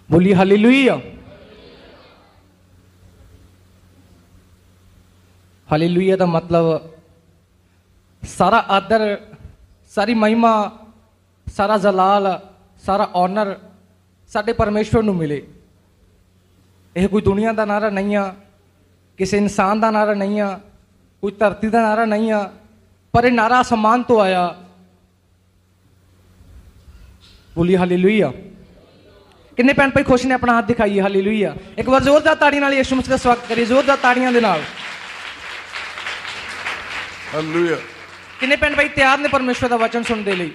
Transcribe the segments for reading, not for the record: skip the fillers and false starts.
बोली hallelujah. Hallelujah का मतलब सारा आदर, सारी महिमा, सारा जलाल, सारा ऑनर साडे परमेश्वर नूं मिले। यह कोई दुनिया का नारा नहीं आ, किसी इंसान का नारा नहीं आ, कोई धरती का नारा नहीं आ, पर यह नारा आसमान तो आया। बोली हालेलुया। किन्ने भैन भाई खुश ने अपना हाथ दिखाइए हालेलुया। एक बार जोरदार ताड़ी नाल यीशु मसीह का स्वागत करिए, जोरदार ताड़ियां दे नाल। हालेलुया। किन्ने भैन भाई तैयार ने परमेश्वर का वचन सुनने लई?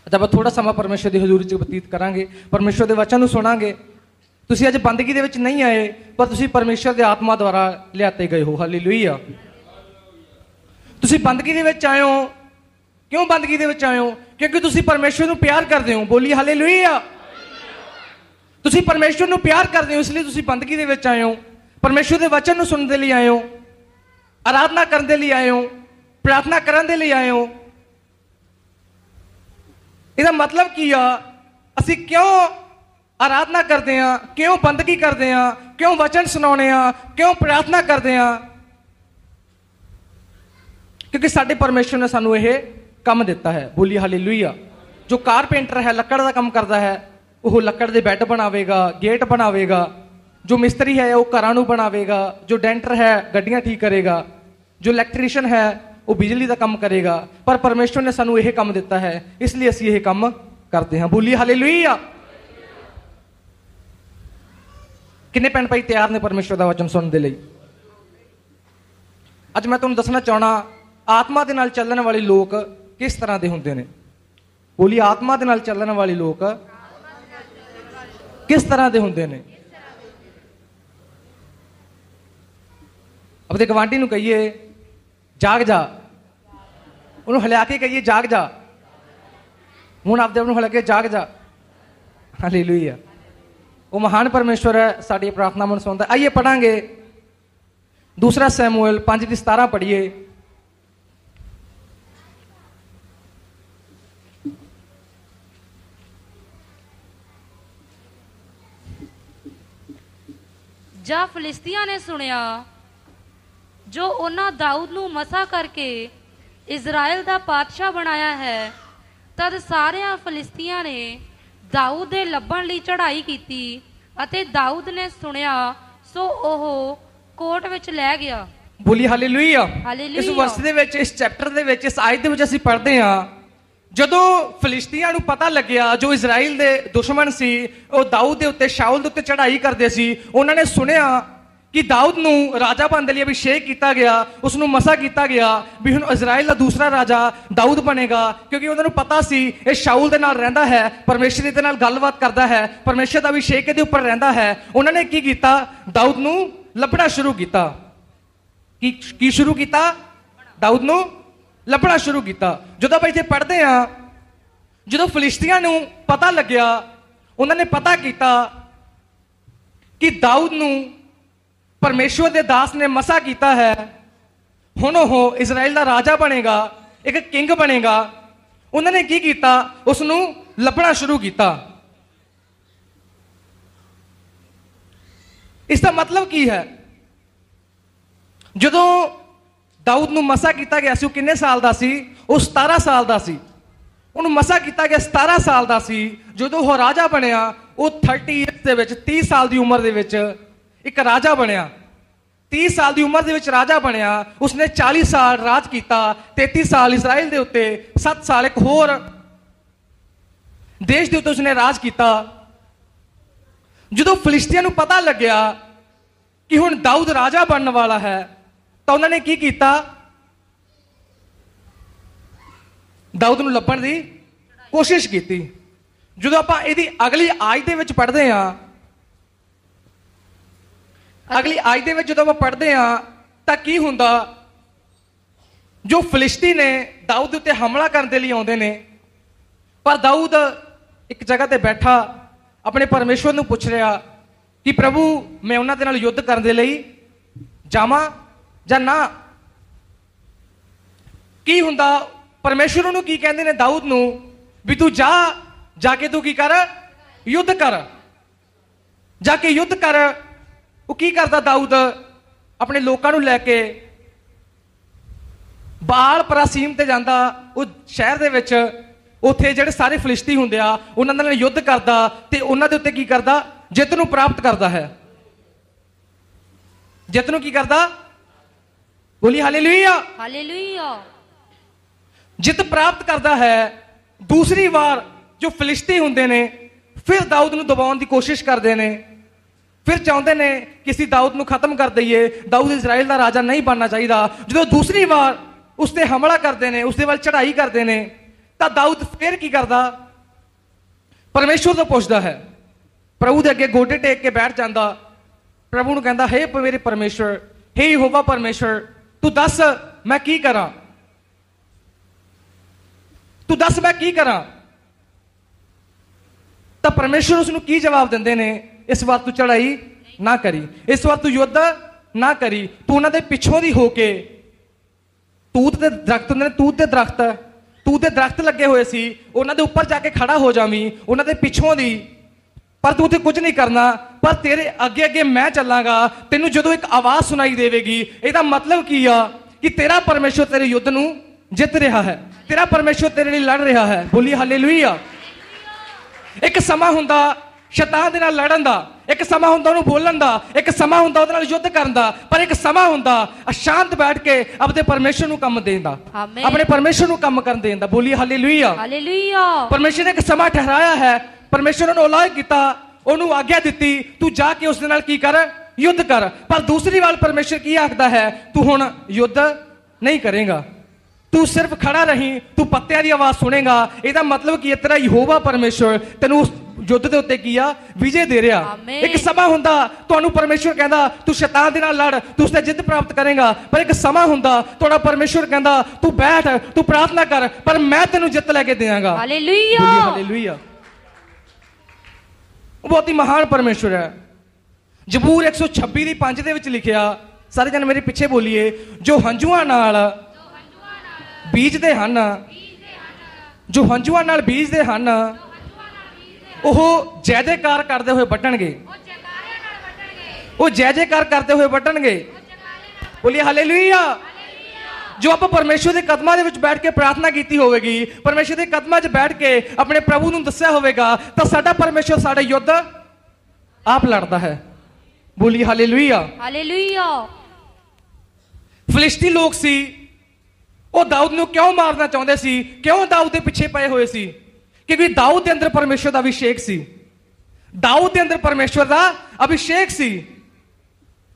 अच्छा, थोड़ा समा परमेश्वर की हजूरी च बतीत करांगे, परमेश्वर के वचन नूं सुनांगे। तुसीं अज बंदगी दे विच नहीं आए, पर तुसीं परमेश्वर के आत्मा द्वारा लियाते गए हो। हालेलुया। तुसीं बंदगी दे विच आए हो। क्यों बंदगी दे विच आए हो? क्योंकि तुसीं परमेश्वर नूं प्यार करदे हो। बोली हालेलुया। तुसीं परमेश्वर नूं प्यार करदे हो, इसलिए तुसीं बंदगी दे विच आए हो। परमेश्वर के वचन नूं सुनने दे लई आए हो, आराधना करने के लिए आए हो, प्रार्थना करने के लिए आए हो। इसका मतलब की आ, असी क्यों आराधना करते हैं, क्यों बंदगी करते हैं, क्यों वचन सुनाने, क्यों प्रार्थना करते हैं? क्योंकि साडे परमेश्वर ने सानू यह काम दिता है। बोली हालेलुया। जो कारपेंटर है, लकड़ का काम करता है, वह लकड़ के बैड बनावेगा, गेट बनावेगा। जो मिस्त्री है वह घरां नूं बनावेगा। जो डेंटर है गड्डियां ठीक करेगा। जो इलैक्ट्रीशियन है वो बिजली का काम करेगा। पर परमेश्वर ने सानू यह काम दिता है, इसलिए असीं यह काम करते हैं। बोली हालेलुया। किन्ने भैन भाई तैयार ने परमेश्वर का वचन सुनने लई? अज मैं तुहानूं दसना चाहना, आत्मा दे नाल चलण वाले लोग किस तरह के हुंदे ने। बोली आत्मा दे नाल चलण वाले लोग किस तरह के हुंदे ने? अपने गवांढी नूं कहिए जाग जा, उन्होंने हिला के कहिए जाग जा। हुण आपदे आप नूं हिला के जाग जा। हालेलुया। वो महान परमेश्वर है, साडी प्रार्थना मन सुनता। आइए पढ़ांगे दूसरा शमूएल 5:17 पढ़िए। जा फिलिस्तियां ने सुनिया जो उन्हां दाऊद नूं मसा करके इजराइल दा पातशाह बनाया है, तद सारिया फिलिस्तियां ने दाऊद दे लभण लई चढ़ाई कीती अते दाऊद ने सुनिया सो ओह कोट विच लै गया। बोली हालेलुया। हालेलुया। इस वर्ष दे विच, इस चैप्टर दे विच, इस आयत दे विच असीं पढ़दे हां, जदों फिलिस्तियां नूं पता लग्या जो इजराइल दे दुश्मन सी वो दाऊद दे उत्ते, शाऊल दे उत्ते चढ़ाई करदे सी, उन्हां ने सुनिया कि दाऊद नूं राजा बनने लिए अभिषेक किया गया, उसनूं मसा किया गया भी हुण इजराइल का दूसरा राजा दाऊद बनेगा। क्योंकि उन्होंने पता सी ये शाऊल दे नाल रहिंदा है, परमेश्वर दे नाल गलबात करदा है, परमेश्वर का अभिषेक इहदे उपर रहिंदा है। उन्होंने की कीता? दाऊद नूं लभना शुरू किया। की शुरू किया? दाऊद नूं लभना शुरू किया। जदों ਆਪਾਂ ਇੱਥੇ पढ़ते हैं, जदों फिलिस्तियां नूं पता लग्या, उन्होंने पता किया कि दाऊद नूं परमेश्वर के दास ने मसा किया है, हुण ओह इजराइल का राजा बनेगा, एक किंग बनेगा। उन्होंने की किया? उसनूं लभना शुरू किया। इसका मतलब की है? जदों दाऊद नूं मसा किया गया सी, किन्ने साल का सी? वो 17 साल का सी। उन्होंने मसा किया गया 17 साल का सी। जदों वह राजा बनया, वो 30 ईयर्स दे विच, 30 साल की उम्र दे विच एक राजा बनया। 30 साल की उम्र दे विच राजा बनया। उसने 40 साल राज किया, 33 साल इजराइल दे उत्ते, 7 साल एक होर देश दे उत्ते उसने राज किया। जदों फिलिस्तियां नूं पता लग्या कि हुण दाऊद राजा बनने वाला है, तो उन्होंने की किया? दाऊद नूं लभण दी कोशिश की। जदों आपां इहदी अगली आयत दे विच पढ़दे हां, अगली आयत दे विच जदों पढ़दे हां तां की हुंदा? जो फिलिस्ती ने दाऊद उत्ते हमला करने के लिए आउंदे ने, पर दाऊद एक जगह ते बैठा अपने परमेश्वर नूं पुछ रहा कि प्रभु मैं उन्हां दे नाल युद्ध करने के लिए जावां जां ना? की हुंदा? परमेश्वर नूं की कहंदे ने दाऊद नूं भी तू जा, जाके तू की कर? युद्ध कर, जाके युद्ध कर। वो की करता दाऊद, अपने लोगों को लैके बाल परासीम ते जांदा। वो शहर दे विच उत्थे जिहड़े सारे फिलिस्ती हुंदे आ उन्हां नाल युद्ध करदा ते उन्हां दे उत्ते की करदा, जित नूं प्राप्त करदा है। जित नूं की करदा, बोली हालेलुया, हालेलुया। जित प्राप्त करदा है। दूसरी बार जो फिलिस्ती हुंदे ने फिर दाऊद नूं दबाउण दी कोशिश करदे ने, फिर चाहुंदे ने कि असीं दाऊद नूं खत्म कर दईए, दाऊद इजराइल दा राजा नहीं बनना चाहिदा। जदों दूसरी बार उस ते हमला करदे ने, उस दे वल चढ़ाई करदे ने, तां दाऊद फिर की करदा, परमेश्वर तो पुछदा है, प्रभु दे अगे गोडे टेक के बैठ जांदा। प्रभु नूं कहंदा, हे मेरे परमेश्वर, हे यहोवा परमेश्वर, तू दस मैं की करां, तू दस मैं की करां। तां परमेश्वर उसनूं की जवाब दिंदे ने, इस बार तू चढ़ाई ना करी, इस बार तू युद्ध ना करी, तू उन्हां दे पिछों दी होके, तूत दे दरख्त हुंदे ने, तूत दे दरख्त लगे हुए सी, उन्हां दे उपर जाके खड़ा हो जावीं, उन्हां दे पिछों दी, पर तू उत्थे कुछ नहीं करना, पर तेरे अगे अगे मैं चलांगा। तैनूं जदों एक आवाज सुनाई देवेगी, इहदा मतलब की आ कि तेरा परमेश्वर तेरे युद्ध नूं जित रहा है, तेरा परमेश्वर तेरे लिए लड़ रहा है। बोली हालेलुया। एक समा हुंदा शैतान दे नाल लड़न दा, एक समा हुंदा उहनूं बोलण दा, एक समा हुंदा उहदे नाल युद्ध करन दा, पर एक समा हुंदा अशांत बैठ के अपने परमेश्वर नूं काम देण दा, अपने परमेश्वर नूं काम करन देण दा। बोली हालेलुया, हालेलुया। परमेश्वर ने एक समा ठहराया है, परमेश्वर ने औलाद कीता, उहनूं आग्ञा दित्ती, तू जाके उस दे नाल की कर, युद्ध कर। पर दूसरी बार परमेश्वर की आखदा है, तू हुण युद्ध नहीं करेगा, तू सिर्फ खड़ा रही, तू पत्तियां दी आवाज सुनेगा। इहदा मतलब कि तेरा यहोवा परमेश्वर तैनूं उस युद्ध दे उत्ते की आ विजय दे रहा। एक समा हुंदा तुहानूं परमेश्वर कहंदा तू शैतान दे नाल लड़, तू उसते जिद्द प्राप्त करेगा, पर एक समा हुंदा तुहाडा परमेश्वर कहंदा तू बैठ, तू प्रार्थना कर, पर मैं तैनूं जिੱਤ ਲੈ ਕੇ देवांगा। Hallelujah, hallelujah. बहुत ही महान परमेश्वर है। जबूर 126 ਦੀ 5 ਦੇ ਵਿੱਚ ਲਿਖਿਆ, ਸਾਰੇ ਜਣ ਮੇਰੇ ਪਿੱਛੇ ਬੋਲੀਏ, ਜੋ ਹੰਝੂਆਂ ਨਾਲ ਬੀਜਦੇ ਹਨ, ਜੋ ਹੰਝੂਆਂ ਨਾਲ ਬੀਜਦੇ ਹਨ, ਉਹ ਜੈ ਜੈਕਾਰ ਕਰਦੇ ਹੋਏ ਵੱਢਣਗੇ, ਉਹ ਜੈ ਜੈਕਾਰ ਕਰਦੇ ਹੋਏ ਵੱਢਣਗੇ। ਬੋਲੀਏ ਹਾਲੇਲੂਇਆ। जो आप परमेश्वर के कदमां दे विच बैठ के प्रार्थना की होगी, परमेश्वर के कदमां च बैठ के अपने प्रभु नूं दस्सिया होगा, तो साडा परमेश्वर साडा युद्ध आप लड़ता है। बोली हालेलुया, हालेलुया। फिलिस्ती लोग सी, वो दाऊद नूं क्यों मारना चाहते सी, क्यों दाऊद के पिछे पए हुए सी? क्योंकि दाऊद के अंदर परमेश्वर का अभिषेक सी, दाऊद के अंदर परमेश्वर का अभिषेक सी।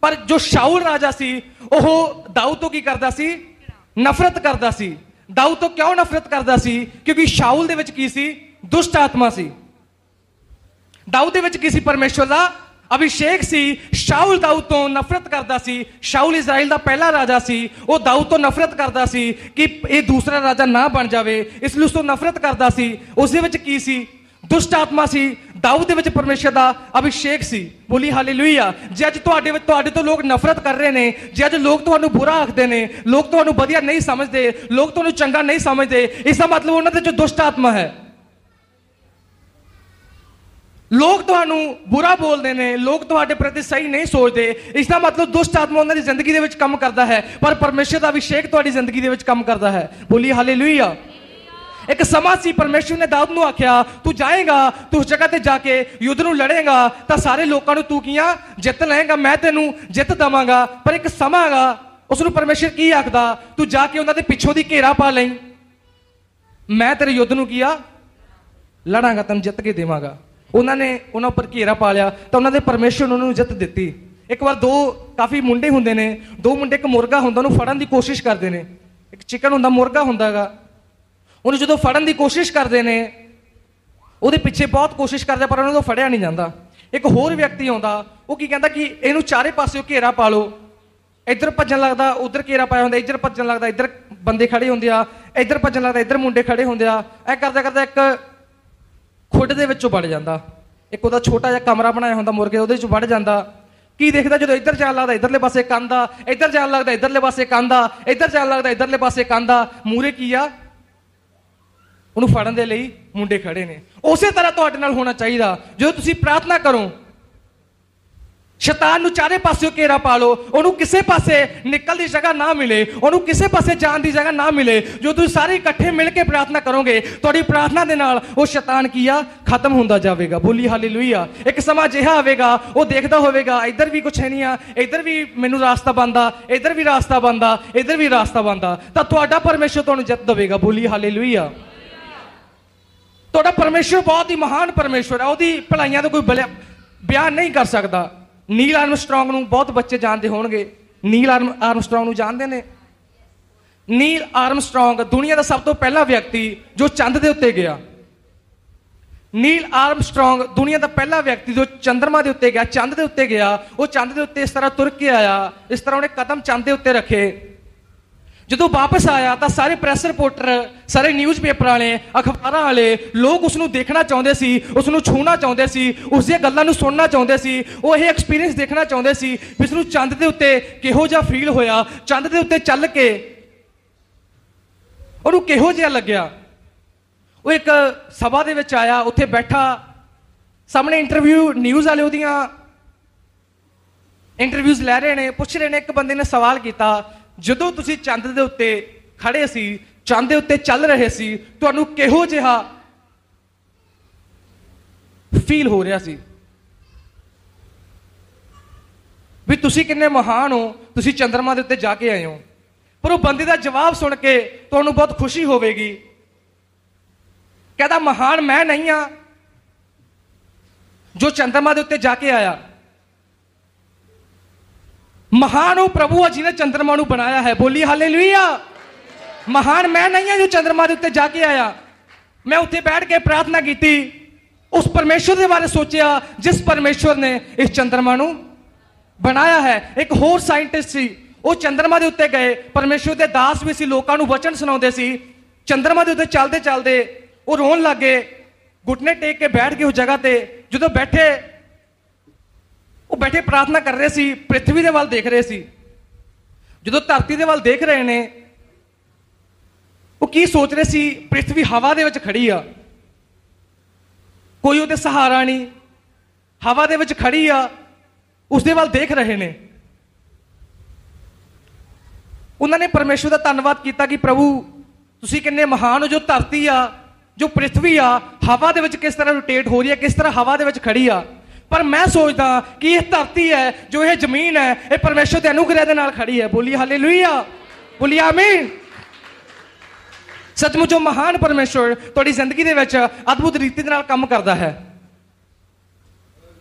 पर जो शाऊल राजा सी, वो दाऊद तो की करता सी, नफरत करता सी। दाऊद तो क्यों नफरत करता सी? क्योंकि शाऊल दे विच की सी? दुष्ट आत्मा सी। दाऊद दे विच की सी? परमेश्वर का अभिषेक सी। शाऊल दाऊद तो नफरत करता सी। शाऊल इजराइल का पहला राजा सी, वो दाऊद तो नफरत करता सी कि ये दूसरा राजा ना बन जाए, इसलिए उस तो नफरत करता सी। उस दे विच की सी? दुष्ट आत्मा सी। दाऊद दे विच परमेश्वर का अभिषेक सी। बोली हालेलुया। जे अज तुहाडे तो लोग नफरत कर रहे हैं, जे अज लोग तुहानू बुरा आखते हैं, लोग तुहानू वधिया नहीं समझते, लोग तुहानू चंगा नहीं समझते, इसका मतलब उन्हां दे जो दुष्ट आत्मा है। लोग तुहानू बुरा बोलते हैं, लोग तुहाडे प्रति सही नहीं सोचते, इसका मतलब दुष्ट आत्मा उन्हां दी जिंदगी दे विच काम करता है, पर परमेश्वर का अभिषेक तुहाडी जिंदगी दे विच काम करता है। बोली हालेलुया। एक समा सी, परमेश्वर ने दाऊद नूं आख्या, तू जाएगा, तू उस जगह ते जाके युद्ध नूं लड़ेगा, तो सारे लोगों नूं तू किया जित लएगा, मैं तेनू जित देवांगा। पर एक समा गा, उसनूं परमेश्वर की आखदा, तू जाके उन्हां दे पिछों दी घेरा पा लई, मैं तेरे युद्ध नूं किया लड़ांगा, तैनूं जित के देवांगा। उन्होंने उन्हां पर घेरा पा लिया, तो उन्होंने परमेश्वर ने उन्होंने जित दित्ती। एक बार दो काफ़ी मुंडे हुंदे ने, दो मुंडे, एक मुर्गा हुंदा, उहनूं फड़न दी कोशिश करदे ने। एक चिकन हुंदा, मुर्गा हुंदा गा, ਉਹਨੂੰ ਜਦੋਂ ਫੜਨ ਦੀ ਕੋਸ਼ਿਸ਼ ਕਰਦੇ ਨੇ, ਉਹਦੇ ਪਿੱਛੇ ਬਹੁਤ ਕੋਸ਼ਿਸ਼ ਕਰਦੇ, ਪਰ ਉਹਨਾਂ ਤੋਂ ਫੜਿਆ ਨਹੀਂ ਜਾਂਦਾ। ਇੱਕ ਹੋਰ ਵਿਅਕਤੀ ਆਉਂਦਾ, ਉਹ ਕੀ ਕਹਿੰਦਾ ਕਿ ਇਹਨੂੰ ਚਾਰੇ ਪਾਸਿਓਂ ਘੇਰਾ ਪਾ ਲਓ, ਇੱਧਰ ਭੱਜਣ ਲੱਗਦਾ, ਉੱਧਰ ਘੇਰਾ ਪਾਇਆ ਹੁੰਦਾ, ਇੱਧਰ ਭੱਜਣ ਲੱਗਦਾ, ਇੱਧਰ ਬੰਦੇ ਖੜੇ ਹੁੰਦੇ ਆ, ਇੱਧਰ ਭੱਜਣ ਲੱਗਦਾ, ਇੱਧਰ ਮੁੰਡੇ ਖੜੇ ਹੁੰਦੇ ਆ। ਇਹ ਕਰਦਾ ਕਰਦਾ ਇੱਕ ਖੁੱਡ ਦੇ ਵਿੱਚੋਂ ਵੜ ਜਾਂਦਾ। ਇੱਕ ਉਹਦਾ ਛੋਟਾ ਜਿਹਾ ਕਮਰਾ ਬਣਾਇਆ ਹੁੰਦਾ ਮੁਰਗੇ, ਉਹਦੇ 'ਚ ਵੜ ਜਾਂਦਾ। ਕੀ ਦੇਖਦਾ, ਜਦੋਂ ਇੱਧਰ ਜਾਣ ਲੱਗਦਾ ਇੱਧਰਲੇ ਪਾਸੇ ਕੰਧ ਆ, ਇੱਧਰ ਜਾਣ ਲੱਗਦਾ ਇੱਧਰਲੇ ਪਾਸੇ ਕੰਧ ਆ, ਇੱਧਰ ਜਾਣ ਲੱਗਦਾ ਇੱਧਰਲੇ ਪਾਸੇ ਕੰਧ ਆ। ਮੂਹਰੇ ਕੀ ਆ? ਉਹਨੂੰ ਫੜਨ ਦੇ ਲਈ ਮੁੰਡੇ ਖੜੇ ਨੇ। ਉਸੇ ਤਰ੍ਹਾਂ ਤੁਹਾਡੇ ਨਾਲ ਹੋਣਾ ਚਾਹੀਦਾ। ਜਦੋਂ ਤੁਸੀਂ ਪ੍ਰਾਰਥਨਾ ਕਰੋ, ਸ਼ੈਤਾਨ ਨੂੰ ਚਾਰੇ ਪਾਸਿਓਂ ਘੇਰਾ ਪਾ ਲਓ, ਉਹਨੂੰ ਕਿਸੇ ਪਾਸੇ ਨਿਕਲ ਦੀ ਜਗ੍ਹਾ ਨਾ ਮਿਲੇ, ਉਹਨੂੰ ਕਿਸੇ ਪਾਸੇ ਜਾਣ ਦੀ ਜਗ੍ਹਾ ਨਾ ਮਿਲੇ। ਜੋ ਤੁਸੀਂ ਸਾਰੇ ਇਕੱਠੇ ਮਿਲ ਕੇ ਪ੍ਰਾਰਥਨਾ ਕਰੋਗੇ, ਤੁਹਾਡੀ ਪ੍ਰਾਰਥਨਾ ਦੇ ਨਾਲ ਉਹ ਸ਼ੈਤਾਨ ਕੀ ਆ, ਖਤਮ ਹੁੰਦਾ ਜਾਵੇਗਾ। ਬੋਲੀ ਹਾਲੇਲੂਇਆ। ਇੱਕ ਸਮਾਂ ਅਜਿਹਾ ਆਵੇਗਾ, ਉਹ ਦੇਖਦਾ ਹੋਵੇਗਾ ਇੱਧਰ ਵੀ ਕੁਛ ਹੈ ਨਹੀਂ ਆ, ਇੱਧਰ ਵੀ ਮੈਨੂੰ ਰਾਸਤਾ ਬੰਦਾ, ਇੱਧਰ ਵੀ ਰਾਸਤਾ ਬੰਦਾ, ਇੱਧਰ ਵੀ ਰਾਸਤਾ ਬੰਦਾ, ਤਾਂ ਤੁਹਾਡਾ ਪਰਮੇਸ਼ਰ ਤੁਹਾਨੂੰ ਜਿੱਤ ਦੇਵੇਗਾ। ਬੋਲੀ ਹਾਲੇਲੂਇਆ। ਤੁਹਾਡਾ ਪਰਮੇਸ਼ਰ ਬਹੁਤ ਹੀ ਮਹਾਨ ਪਰਮੇਸ਼ਰ ਹੈ, ਉਹਦੀ ਭਲਾਈਆਂ ਦਾ ਕੋਈ ਬਿਆਨ ਨਹੀਂ ਕਰ ਸਕਦਾ। ਨੀਲ ਆਰਮਸਟਰੋਂਗ ਨੂੰ ਬਹੁਤ ਬੱਚੇ ਜਾਣਦੇ ਹੋਣਗੇ। ਨੀਲ ਆਰਮਸਟਰੋਂਗ ਨੂੰ ਜਾਣਦੇ ਨੇ? ਨੀਲ ਆਰਮਸਟਰੋਂਗ ਦੁਨੀਆ ਦਾ ਸਭ ਤੋਂ ਪਹਿਲਾ ਵਿਅਕਤੀ ਜੋ ਚੰਦ ਦੇ ਉੱਤੇ ਗਿਆ। ਨੀਲ ਆਰਮਸਟਰੋਂਗ ਦੁਨੀਆ ਦਾ ਪਹਿਲਾ ਵਿਅਕਤੀ ਜੋ ਚੰਦਰਮਾ ਦੇ ਉੱਤੇ ਗਿਆ, ਚੰਦ ਦੇ ਉੱਤੇ ਗਿਆ। ਉਹ ਚੰਦ ਦੇ ਉੱਤੇ ਇਸ ਤਰ੍ਹਾਂ ਤੁਰ ਕੇ ਆਇਆ, ਇਸ ਤਰ੍ਹਾਂ ਉਹਨੇ ਕਦਮ ਚੰਦ ਦੇ ਉੱਤੇ ਰੱਖੇ। ਜਦੋਂ ਵਾਪਸ ਆਇਆ ਤਾਂ ਸਾਰੇ ਪ੍ਰੈਸ ਰਿਪੋਰਟਰ, ਸਾਰੇ ਨਿਊਜ਼ਪੇਪਰ ਵਾਲੇ, ਅਖਬਾਰਾਂ ਵਾਲੇ ਲੋਕ ਉਸ ਨੂੰ ਦੇਖਣਾ ਚਾਹੁੰਦੇ ਸੀ, ਉਸ ਨੂੰ ਛੂਹਣਾ ਚਾਹੁੰਦੇ ਸੀ, ਉਸ ਦੀਆਂ ਗੱਲਾਂ ਨੂੰ ਸੁਣਨਾ ਚਾਹੁੰਦੇ ਸੀ। ਉਹ ਇਹ ਐਕਸਪੀਰੀਅੰਸ ਦੇਖਣਾ ਚਾਹੁੰਦੇ ਸੀ ਵੀ ਇਸ ਨੂੰ ਚੰਦ ਦੇ ਉੱਤੇ ਕਿਹੋ ਜਿਹਾ ਫੀਲ ਹੋਇਆ, ਚੰਦ ਦੇ ਉੱਤੇ ਚੱਲ ਕੇ ਉਹਨੂੰ ਕਿਹੋ ਜਿਹਾ ਲੱਗਿਆ। ਉਹ ਇੱਕ ਸਭਾ ਦੇ ਵਿੱਚ ਆਇਆ, ਉੱਥੇ ਬੈਠਾ, ਸਾਹਮਣੇ ਇੰਟਰਵਿਊ, ਨਿਊਜ਼ ਵਾਲੇ ਉਹਦੀਆਂ ਇੰਟਰਵਿਊਜ਼ ਲੈ ਰਹੇ ਨੇ, ਪੁੱਛ ਰਹੇ ਨੇ। ਇੱਕ ਬੰਦੇ ਨੇ ਸਵਾਲ ਕੀਤਾ, ਜਦੋਂ ਤੁਸੀਂ ਚੰਦ ਦੇ ਉੱਤੇ ਖੜੇ ਸੀ, ਚੰਦ ਦੇ ਉੱਤੇ ਚੱਲ ਰਹੇ ਸੀ, ਤੁਹਾਨੂੰ ਕਿਹੋ ਜਿਹਾ ਫੀਲ ਹੋ ਰਿਹਾ ਸੀ ਵੀ ਤੁਸੀਂ ਕਿੰਨੇ ਮਹਾਨ ਹੋ, ਤੁਸੀਂ ਚੰਦਰਮਾ ਦੇ ਉੱਤੇ ਜਾ ਕੇ ਆਏ ਹੋ। ਪਰ ਉਹ ਬੰਦੇ ਦਾ ਜਵਾਬ ਸੁਣ ਕੇ ਤੁਹਾਨੂੰ ਬਹੁਤ ਖੁਸ਼ੀ ਹੋਵੇਗੀ। ਕਹਿੰਦਾ, ਮਹਾਨ ਮੈਂ ਨਹੀਂ ਆ ਜੋ ਚੰਦਰਮਾ ਦੇ ਉੱਤੇ ਜਾ ਕੇ ਆਇਆ, ਮਹਾਨ ਉਹ ਪ੍ਰਭੂ ਆ ਜਿਹਨੇ ਚੰਦਰਮਾ ਨੂੰ ਬਣਾਇਆ ਹੈ। ਬੋਲੀ ਹਾਲੇਲੂਇਆ। ਮਹਾਨ ਮੈਂ ਨਹੀਂ ਹਾਂ ਜੋ ਚੰਦਰਮਾ ਦੇ ਉੱਤੇ ਜਾ ਕੇ ਆਇਆ। ਮੈਂ ਉੱਥੇ ਬੈਠ ਕੇ ਪ੍ਰਾਰਥਨਾ ਕੀਤੀ, ਉਸ ਪਰਮੇਸ਼ਵਰ ਦੇ ਬਾਰੇ ਸੋਚਿਆ ਜਿਸ ਪਰਮੇਸ਼ਵਰ ਨੇ ਇਸ ਚੰਦਰਮਾ ਨੂੰ ਬਣਾਇਆ ਹੈ। ਇੱਕ ਹੋਰ ਸਾਇੰਟਿਸਟ ਸੀ, ਉਹ ਚੰਦਰਮਾ ਦੇ ਉੱਤੇ ਗਏ, ਪਰਮੇਸ਼ਵਰ ਦੇ ਦਾਸ ਵੀ ਸੀ, ਲੋਕਾਂ ਨੂੰ ਵਚਨ ਸੁਣਾਉਂਦੇ ਸੀ। ਚੰਦਰਮਾ ਦੇ ਉੱਤੇ ਚੱਲਦੇ ਚੱਲਦੇ ਉਹ ਰੋਣ ਲੱਗੇ, ਘੁਟਨੇ ਟੇਕ ਕੇ ਬੈਠ ਗਏ ਉਸ ਜਗ੍ਹਾ ਤੇ। ਜਦੋਂ ਬੈਠੇ, ਉਹ ਬੈਠੇ ਪ੍ਰਾਰਥਨਾ ਕਰ ਰਹੇ ਸੀ, ਪ੍ਰਿਥਵੀ ਦੇ ਵੱਲ ਦੇਖ ਰਹੇ ਸੀ। ਜਦੋਂ ਧਰਤੀ ਦੇ ਵੱਲ ਦੇਖ ਰਹੇ ਨੇ, ਉਹ ਕੀ ਸੋਚ ਰਹੇ ਸੀ? ਪ੍ਰਿਥਵੀ ਹਵਾ ਦੇ ਵਿੱਚ ਖੜੀ ਆ, ਕੋਈ ਉਹਦੇ ਸਹਾਰਾ ਨਹੀਂ, ਹਵਾ ਦੇ ਵਿੱਚ ਖੜੀ ਆ, ਉਸ ਦੇ ਵੱਲ ਦੇਖ ਰਹੇ ਨੇ। ਉਹਨਾਂ ਨੇ ਪਰਮੇਸ਼ਵਰ ਦਾ ਧੰਨਵਾਦ ਕੀਤਾ ਕਿ ਪ੍ਰਭੂ ਤੁਸੀਂ ਕਿੰਨੇ ਮਹਾਨ ਹੋ, ਜੋ ਧਰਤੀ ਆ, ਜੋ ਪ੍ਰਿਥਵੀ ਆ, ਹਵਾ ਦੇ ਵਿੱਚ ਕਿਸ ਤਰ੍ਹਾਂ ਰੋਟੇਟ ਹੋ ਰਹੀ ਹੈ, ਕਿਸ ਤਰ੍ਹਾਂ ਹਵਾ ਦੇ ਵਿੱਚ ਖੜੀ ਆ। ਪਰ ਮੈਂ ਸੋਚਦਾ ਕਿ ਇਹ ਧਰਤੀ ਹੈ, ਜੋ ਇਹ ਜ਼ਮੀਨ ਹੈ, ਇਹ ਪਰਮੇਸ਼ਵਰ ਦੇ ਅਨੁਗ੍ਰਹਿ ਦੇ ਨਾਲ ਖੜੀ ਹੈ। ਬੋਲੀ ਹਾਲੇਲੂਇਆ। ਬੋਲੀ ਆਮੀਨ। ਸੱਚਮੁੱਚ ਉਹ ਮਹਾਨ ਪਰਮੇਸ਼ਵਰ ਤੁਹਾਡੀ ਜ਼ਿੰਦਗੀ ਦੇ ਵਿੱਚ ਅਦਭੁਤ ਰੀਤੀ ਦੇ ਨਾਲ ਕੰਮ ਕਰਦਾ ਹੈ।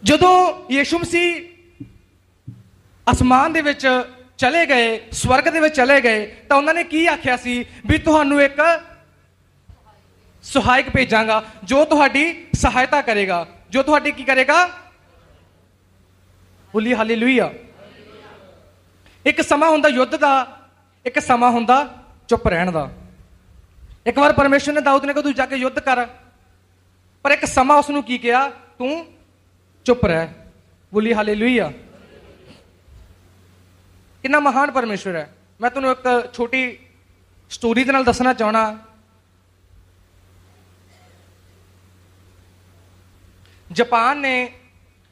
ਜਦੋਂ ਯਿਸੂ ਮਸੀਹ ਅਸਮਾਨ ਦੇ ਵਿੱਚ ਚਲੇ ਗਏ, ਸਵਰਗ ਦੇ ਵਿੱਚ ਚਲੇ ਗਏ, ਤਾਂ ਉਹਨਾਂ ਨੇ ਕੀ ਆਖਿਆ ਸੀ ਵੀ ਤੁਹਾਨੂੰ ਇੱਕ ਸਹਾਇਕ ਭੇਜਾਂਗਾ ਜੋ ਤੁਹਾਡੀ ਸਹਾਇਤਾ ਕਰੇਗਾ, ਜੋ ਤੁਹਾਡੀ ਕੀ ਕਰੇਗਾ। ਬੋਲੀ ਹਾਲੇਲੂਇਆ। ਇੱਕ ਸਮਾਂ ਹੁੰਦਾ ਯੁੱਧ ਦਾ, ਇੱਕ ਸਮਾਂ ਹੁੰਦਾ ਚੁੱਪ ਰਹਿਣ ਦਾ। ਇੱਕ ਵਾਰ ਪਰਮੇਸ਼ਵਰ ਨੇ ਦਾਊਦ ਨੇ ਕਿਹਾ ਤੂੰ ਜਾ ਕੇ ਯੁੱਧ ਕਰ, ਪਰ ਇੱਕ ਸਮਾਂ ਉਸ ਨੂੰ ਕੀ ਕਿਹਾ, ਤੂੰ ਚੁੱਪ ਰਹਿ। ਬੋਲੀ ਹਾਲੇਲੂਇਆ। ਕਿੰਨਾ ਮਹਾਨ ਪਰਮੇਸ਼ਵਰ ਹੈ। ਮੈਂ ਤੁਹਾਨੂੰ ਇੱਕ ਛੋਟੀ ਸਟੋਰੀ ਦੇ ਨਾਲ ਦੱਸਣਾ ਚਾਹਣਾ। ਜਾਪਾਨ ਨੇ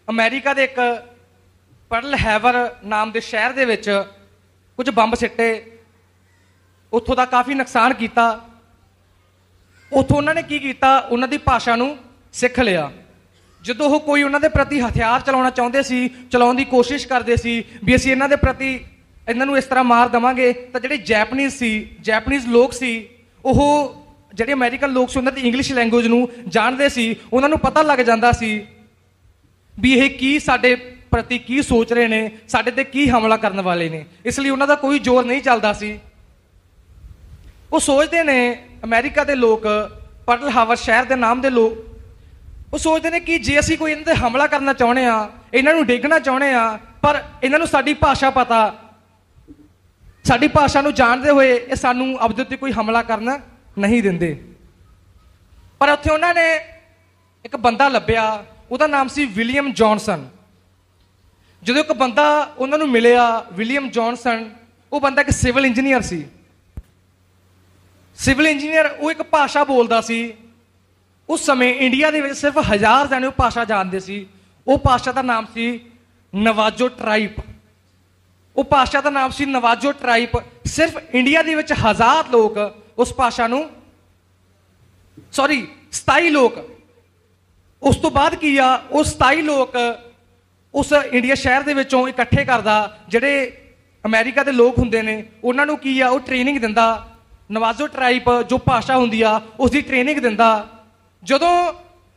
ਅਮਰੀਕਾ ਦੇ ਇੱਕ ਪਰਲ ਹੈਵਰ ਨਾਮ ਦੇ ਸ਼ਹਿਰ ਦੇ ਵਿੱਚ ਕੁਝ ਬੰਬ ਸਿੱਟੇ, ਉੱਥੋਂ ਦਾ ਕਾਫੀ ਨੁਕਸਾਨ ਕੀਤਾ। ਉੱਥੋਂ ਉਹਨਾਂ ਨੇ ਕੀ ਕੀਤਾ, ਉਹਨਾਂ ਦੀ ਭਾਸ਼ਾ ਨੂੰ ਸਿੱਖ ਲਿਆ। ਜਦੋਂ ਉਹ ਕੋਈ ਉਹਨਾਂ ਦੇ ਪ੍ਰਤੀ ਹਥਿਆਰ ਚਲਾਉਣਾ ਚਾਹੁੰਦੇ ਸੀ, ਚਲਾਉਣ ਦੀ ਕੋਸ਼ਿਸ਼ ਕਰਦੇ ਸੀ ਵੀ ਅਸੀਂ ਇਹਨਾਂ ਦੇ ਪ੍ਰਤੀ ਇਹਨਾਂ ਨੂੰ ਇਸ ਤਰ੍ਹਾਂ ਮਾਰ ਦੇਵਾਂਗੇ, ਤਾਂ ਜਿਹੜੇ ਜੈਪਨੀਜ਼ ਲੋਕ ਸੀ, ਉਹ ਜਿਹੜੇ ਅਮਰੀਕਨ ਲੋਕ ਸੀ, ਉਹਨਾਂ ਦੀ ਇੰਗਲਿਸ਼ ਲੈਂਗੁਏਜ ਨੂੰ ਜਾਣਦੇ ਸੀ। ਉਹਨਾਂ ਨੂੰ ਪਤਾ ਲੱਗ ਜਾਂਦਾ ਸੀ ਵੀ ਇਹ ਕੀ ਸਾਡੇ ਪ੍ਰਤੀ ਕੀ ਸੋਚ ਰਹੇ ਨੇ, ਸਾਡੇ ਤੇ ਕੀ ਹਮਲਾ ਕਰਨ ਵਾਲੇ ਨੇ। ਇਸ ਲਈ ਉਹਨਾਂ ਦਾ ਕੋਈ ਜ਼ੋਰ ਨਹੀਂ ਚੱਲਦਾ ਸੀ। ਉਹ ਸੋਚਦੇ ਨੇ, ਅਮਰੀਕਾ ਦੇ ਲੋਕ, ਪਰਲ ਹਾਵਰ ਸ਼ਹਿਰ ਦੇ ਨਾਮ ਦੇ ਲੋਕ, ਉਹ ਸੋਚਦੇ ਨੇ ਕਿ ਜੇ ਅਸੀਂ ਕੋਈ ਇਹਨਾਂ ਤੇ ਹਮਲਾ ਕਰਨਾ ਚਾਹੁੰਦੇ ਆ, ਇਹਨਾਂ ਨੂੰ ਡੇਗਣਾ ਚਾਹੁੰਦੇ ਆ, ਪਰ ਇਹਨਾਂ ਨੂੰ ਸਾਡੀ ਭਾਸ਼ਾ ਪਤਾ, ਸਾਡੀ ਭਾਸ਼ਾ ਨੂੰ ਜਾਣਦੇ ਹੋਏ ਇਹ ਸਾਨੂੰ ਆਪਦੇ ਉੱਤੇ ਕੋਈ ਹਮਲਾ ਕਰਨਾ ਨਹੀਂ ਦਿੰਦੇ। ਪਰ ਉੱਥੇ ਉਹਨਾਂ ਨੇ ਇੱਕ ਬੰਦਾ ਲੱਭਿਆ, ਉਹਦਾ ਨਾਮ ਸੀ ਵਿਲੀਅਮ ਜੌਨਸਨ। ਜਦੋਂ ਇੱਕ ਬੰਦਾ ਉਹਨਾਂ ਨੂੰ ਮਿਲਿਆ, ਵਿਲੀਅਮ ਜੌਨਸਨ, ਉਹ ਬੰਦਾ ਇੱਕ ਸਿਵਲ ਇੰਜੀਨੀਅਰ ਸੀ। ਸਿਵਲ ਇੰਜੀਨੀਅਰ ਉਹ ਇੱਕ ਭਾਸ਼ਾ ਬੋਲਦਾ ਸੀ। ਉਸ ਸਮੇਂ ਇੰਡੀਆ ਦੇ ਵਿੱਚ ਸਿਰਫ 1000 ਜਾਣੇ ਉਹ ਭਾਸ਼ਾ ਜਾਣਦੇ ਸੀ। ਉਹ ਭਾਸ਼ਾ ਦਾ ਨਾਮ ਸੀ ਨਵਾਜੋ ਟਰਾਈਬ। ਉਹ ਭਾਸ਼ਾ ਦਾ ਨਾਮ ਸੀ ਨਵਾਜੋ ਟਰਾਈਬ। ਸਿਰਫ ਇੰਡੀਆ ਦੇ ਵਿੱਚ 1000 ਲੋਕ ਉਸ ਭਾਸ਼ਾ ਨੂੰ 27 ਲੋਕ। ਉਸ ਤੋਂ ਬਾਅਦ ਕੀ ਆ, ਉਹ 27 ਲੋਕ ਉਸ ਇੰਡੀਆ ਸ਼ਹਿਰ ਦੇ ਵਿੱਚੋਂ ਇਕੱਠੇ ਕਰਦਾ। ਜਿਹੜੇ ਅਮਰੀਕਾ ਦੇ ਲੋਕ ਹੁੰਦੇ ਨੇ ਉਹਨਾਂ ਨੂੰ ਕੀ ਆ, ਉਹ ਟ੍ਰੇਨਿੰਗ ਦਿੰਦਾ। ਨਵਾਜੋ ਟਰਾਈਬ ਜੋ ਭਾਸ਼ਾ ਹੁੰਦੀ ਆ ਉਸ ਦੀ ਟ੍ਰੇਨਿੰਗ ਦਿੰਦਾ। ਜਦੋਂ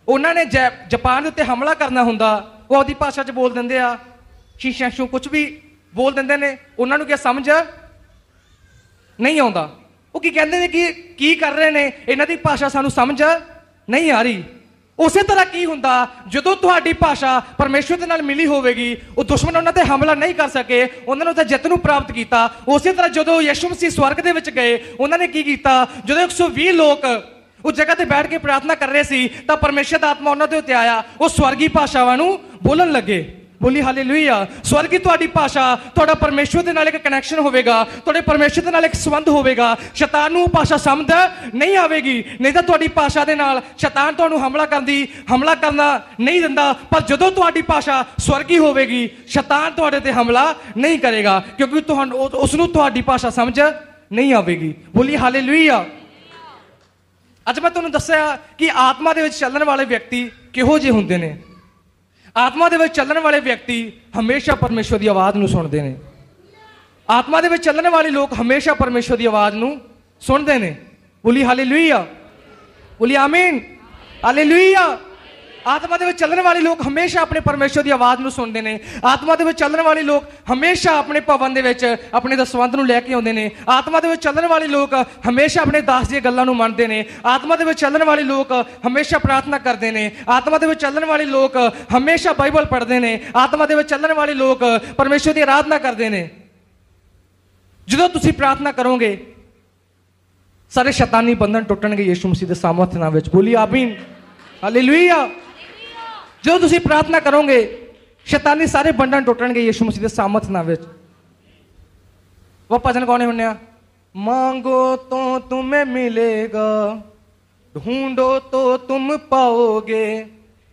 ਉਹਨਾਂ ਨੇ ਜਾਪਾਨ ਦੇ ਉੱਤੇ ਹਮਲਾ ਕਰਨਾ ਹੁੰਦਾ, ਉਹ ਆਪਦੀ ਭਾਸ਼ਾ 'ਚ ਬੋਲ ਦਿੰਦੇ ਆ, ਸ਼ੀਸ਼ੂ ਕੁਝ ਵੀ ਬੋਲ ਦਿੰਦੇ ਨੇ। ਉਹਨਾਂ ਨੂੰ ਕੀ ਸਮਝ ਨਹੀਂ ਆਉਂਦਾ। ਉਹ ਕੀ ਕਹਿੰਦੇ ਨੇ ਕਿ ਕੀ ਕਰ ਰਹੇ ਨੇ, ਇਹਨਾਂ ਦੀ ਭਾਸ਼ਾ ਸਾਨੂੰ ਸਮਝ ਨਹੀਂ ਆ ਰਹੀ। ਉਸੇ ਤਰ੍ਹਾਂ ਕੀ ਹੁੰਦਾ, ਜਦੋਂ ਤੁਹਾਡੀ ਭਾਸ਼ਾ ਪਰਮੇਸ਼ਵਰ ਦੇ ਨਾਲ ਮਿਲੀ ਹੋਵੇਗੀ, ਉਹ ਦੁਸ਼ਮਣ ਉਹਨਾਂ ਤੇ ਹਮਲਾ ਨਹੀਂ ਕਰ ਸਕੇ, ਉਹਨਾਂ ਨੇ ਉੱਥੇ ਜਿੱਤ ਨੂੰ ਪ੍ਰਾਪਤ ਕੀਤਾ। ਉਸੇ ਤਰ੍ਹਾਂ ਜਦੋਂ ਯਿਸੂ ਮਸੀਹ ਸਵਰਗ ਦੇ ਵਿੱਚ ਗਏ, ਉਹਨਾਂ ਨੇ ਕੀ ਕੀਤਾ, ਜਦੋਂ 120 ਲੋਕ ਉਸ ਜਗ੍ਹਾ ਤੇ ਬੈਠ ਕੇ ਪ੍ਰਾਰਥਨਾ ਕਰ ਰਹੇ ਸੀ ਤਾਂ ਪਰਮੇਸ਼ਰ ਦਾ ਆਤਮਾ ਉਹਨਾਂ ਦੇ ਉੱਤੇ ਆਇਆ। ਉਹ ਸਵਰਗੀ ਭਾਸ਼ਾਵਾਂ ਨੂੰ ਬੋਲਣ ਲੱਗੇ। ਬੋਲੀ ਹਾਲੇਲੂਇਆ। ਸਵਰਗੀ ਤੁਹਾਡੀ ਭਾਸ਼ਾ, ਤੁਹਾਡਾ ਪਰਮੇਸ਼ਵਰ ਦੇ ਨਾਲ ਇੱਕ ਕਨੈਕਸ਼ਨ ਹੋਵੇਗਾ, ਤੁਹਾਡੇ ਪਰਮੇਸ਼ਵਰ ਦੇ ਨਾਲ ਇੱਕ ਸੰਬੰਧ ਹੋਵੇਗਾ। ਸ਼ੈਤਾਨ ਨੂੰ ਉਹ ਭਾਸ਼ਾ ਸਮਝ ਨਹੀਂ ਆਵੇਗੀ। ਨਹੀਂ ਤਾਂ ਤੁਹਾਡੀ ਭਾਸ਼ਾ ਦੇ ਨਾਲ ਸ਼ੈਤਾਨ ਤੁਹਾਨੂੰ ਹਮਲਾ ਕਰਨਾ ਨਹੀਂ ਦਿੰਦਾ। ਪਰ ਜਦੋਂ ਤੁਹਾਡੀ ਭਾਸ਼ਾ ਸਵਰਗੀ ਹੋਵੇਗੀ, ਸ਼ੈਤਾਨ ਤੁਹਾਡੇ ਤੇ ਹਮਲਾ ਨਹੀਂ ਕਰੇਗਾ, ਕਿਉਂਕਿ ਤੁਹਾਨੂੰ ਉਸ ਨੂੰ ਤੁਹਾਡੀ ਭਾਸ਼ਾ ਸਮਝ ਨਹੀਂ ਆਵੇਗੀ। ਬੋਲੀ ਹਾਲੇਲੂਇਆ। ਅੱਜ ਮੈਂ ਤੁਹਾਨੂੰ ਦੱਸਿਆ ਕਿ ਆਤਮਾ ਦੇ ਵਿੱਚ ਚੱਲਣ ਵਾਲੇ ਵਿਅਕਤੀ ਕਿਹੋ ਜਿਹੇ ਹੁੰਦੇ ਨੇ। ਆਤਮਾ ਦੇ ਵਿੱਚ ਚੱਲਣ ਵਾਲੇ ਵਿਅਕਤੀ ਹਮੇਸ਼ਾ ਪਰਮੇਸ਼ਵਰ ਦੀ ਆਵਾਜ਼ ਨੂੰ ਸੁਣਦੇ ਨੇ। ਆਤਮਾ ਦੇ ਵਿੱਚ ਚੱਲਣ ਵਾਲੇ ਲੋਕ ਹਮੇਸ਼ਾ ਪਰਮੇਸ਼ਵਰ ਦੀ ਆਵਾਜ਼ ਨੂੰ ਸੁਣਦੇ ਨੇ। ਬੋਲੀ ਹਾਲੇਲੂਇਆ। ਬੋਲੀ ਆਮੀਨ। ਹਾਲੇਲੂਇਆ। ਆਤਮਾ ਦੇ ਵਿੱਚ ਚੱਲਣ ਵਾਲੇ ਲੋਕ ਹਮੇਸ਼ਾ ਆਪਣੇ ਪਰਮੇਸ਼ਵਰ ਦੀ ਆਵਾਜ਼ ਨੂੰ ਸੁਣਦੇ ਨੇ। ਆਤਮਾ ਦੇ ਵਿੱਚ ਚੱਲਣ ਵਾਲੇ ਲੋਕ ਹਮੇਸ਼ਾ ਆਪਣੇ ਭਵਨ ਦੇ ਵਿੱਚ ਆਪਣੇ ਦਸਵੰਧ ਨੂੰ ਲੈ ਕੇ ਆਉਂਦੇ ਨੇ। ਆਤਮਾ ਦੇ ਵਿੱਚ ਚੱਲਣ ਵਾਲੇ ਲੋਕ ਹਮੇਸ਼ਾ ਆਪਣੇ ਦਾਸ ਦੀਆਂ ਗੱਲਾਂ ਨੂੰ ਮੰਨਦੇ ਨੇ। ਆਤਮਾ ਦੇ ਵਿੱਚ ਚੱਲਣ ਵਾਲੇ ਲੋਕ ਹਮੇਸ਼ਾ ਪ੍ਰਾਰਥਨਾ ਕਰਦੇ ਨੇ। ਆਤਮਾ ਦੇ ਵਿੱਚ ਚੱਲਣ ਵਾਲੇ ਲੋਕ ਹਮੇਸ਼ਾ ਬਾਈਬਲ ਪੜ੍ਹਦੇ ਨੇ। ਆਤਮਾ ਦੇ ਵਿੱਚ ਚੱਲਣ ਵਾਲੇ ਲੋਕ ਪਰਮੇਸ਼ਵਰ ਦੀ ਆਰਾਧਨਾ ਕਰਦੇ ਨੇ। ਜਦੋਂ ਤੁਸੀਂ ਪ੍ਰਾਰਥਨਾ ਕਰੋਗੇ, ਸਾਰੇ ਸ਼ੈਤਾਨੀ ਬੰਧਨ ਟੁੱਟਣਗੇ ਯਿਸੂ ਮਸੀਹ ਦੇ ਸਾਮਰਥ ਨਾਮ ਵਿੱਚ। ਬੋਲੀ ਆਮੀਨ। ਹਾਲੇਲੂਇਆ। ਜਦੋਂ ਤੁਸੀਂ ਪ੍ਰਾਰਥਨਾ ਕਰੋਗੇ, ਸ਼ੈਤਾਨੀ ਸਾਰੇ ਬੰਧਨ ਟੁੱਟਣਗੇ ਯਿਸੂ ਮਸੀਹ ਦੇ ਸਾਮਰਥ ਨਾਮ ਵਿੱਚ। ਉਹ ਭਜਨ ਗਾਉਣੇ ਹੁੰਦੇ ਆ, मांगो तो तुम्हें मिलेगा, ढूंढो तो तुम पाओगे।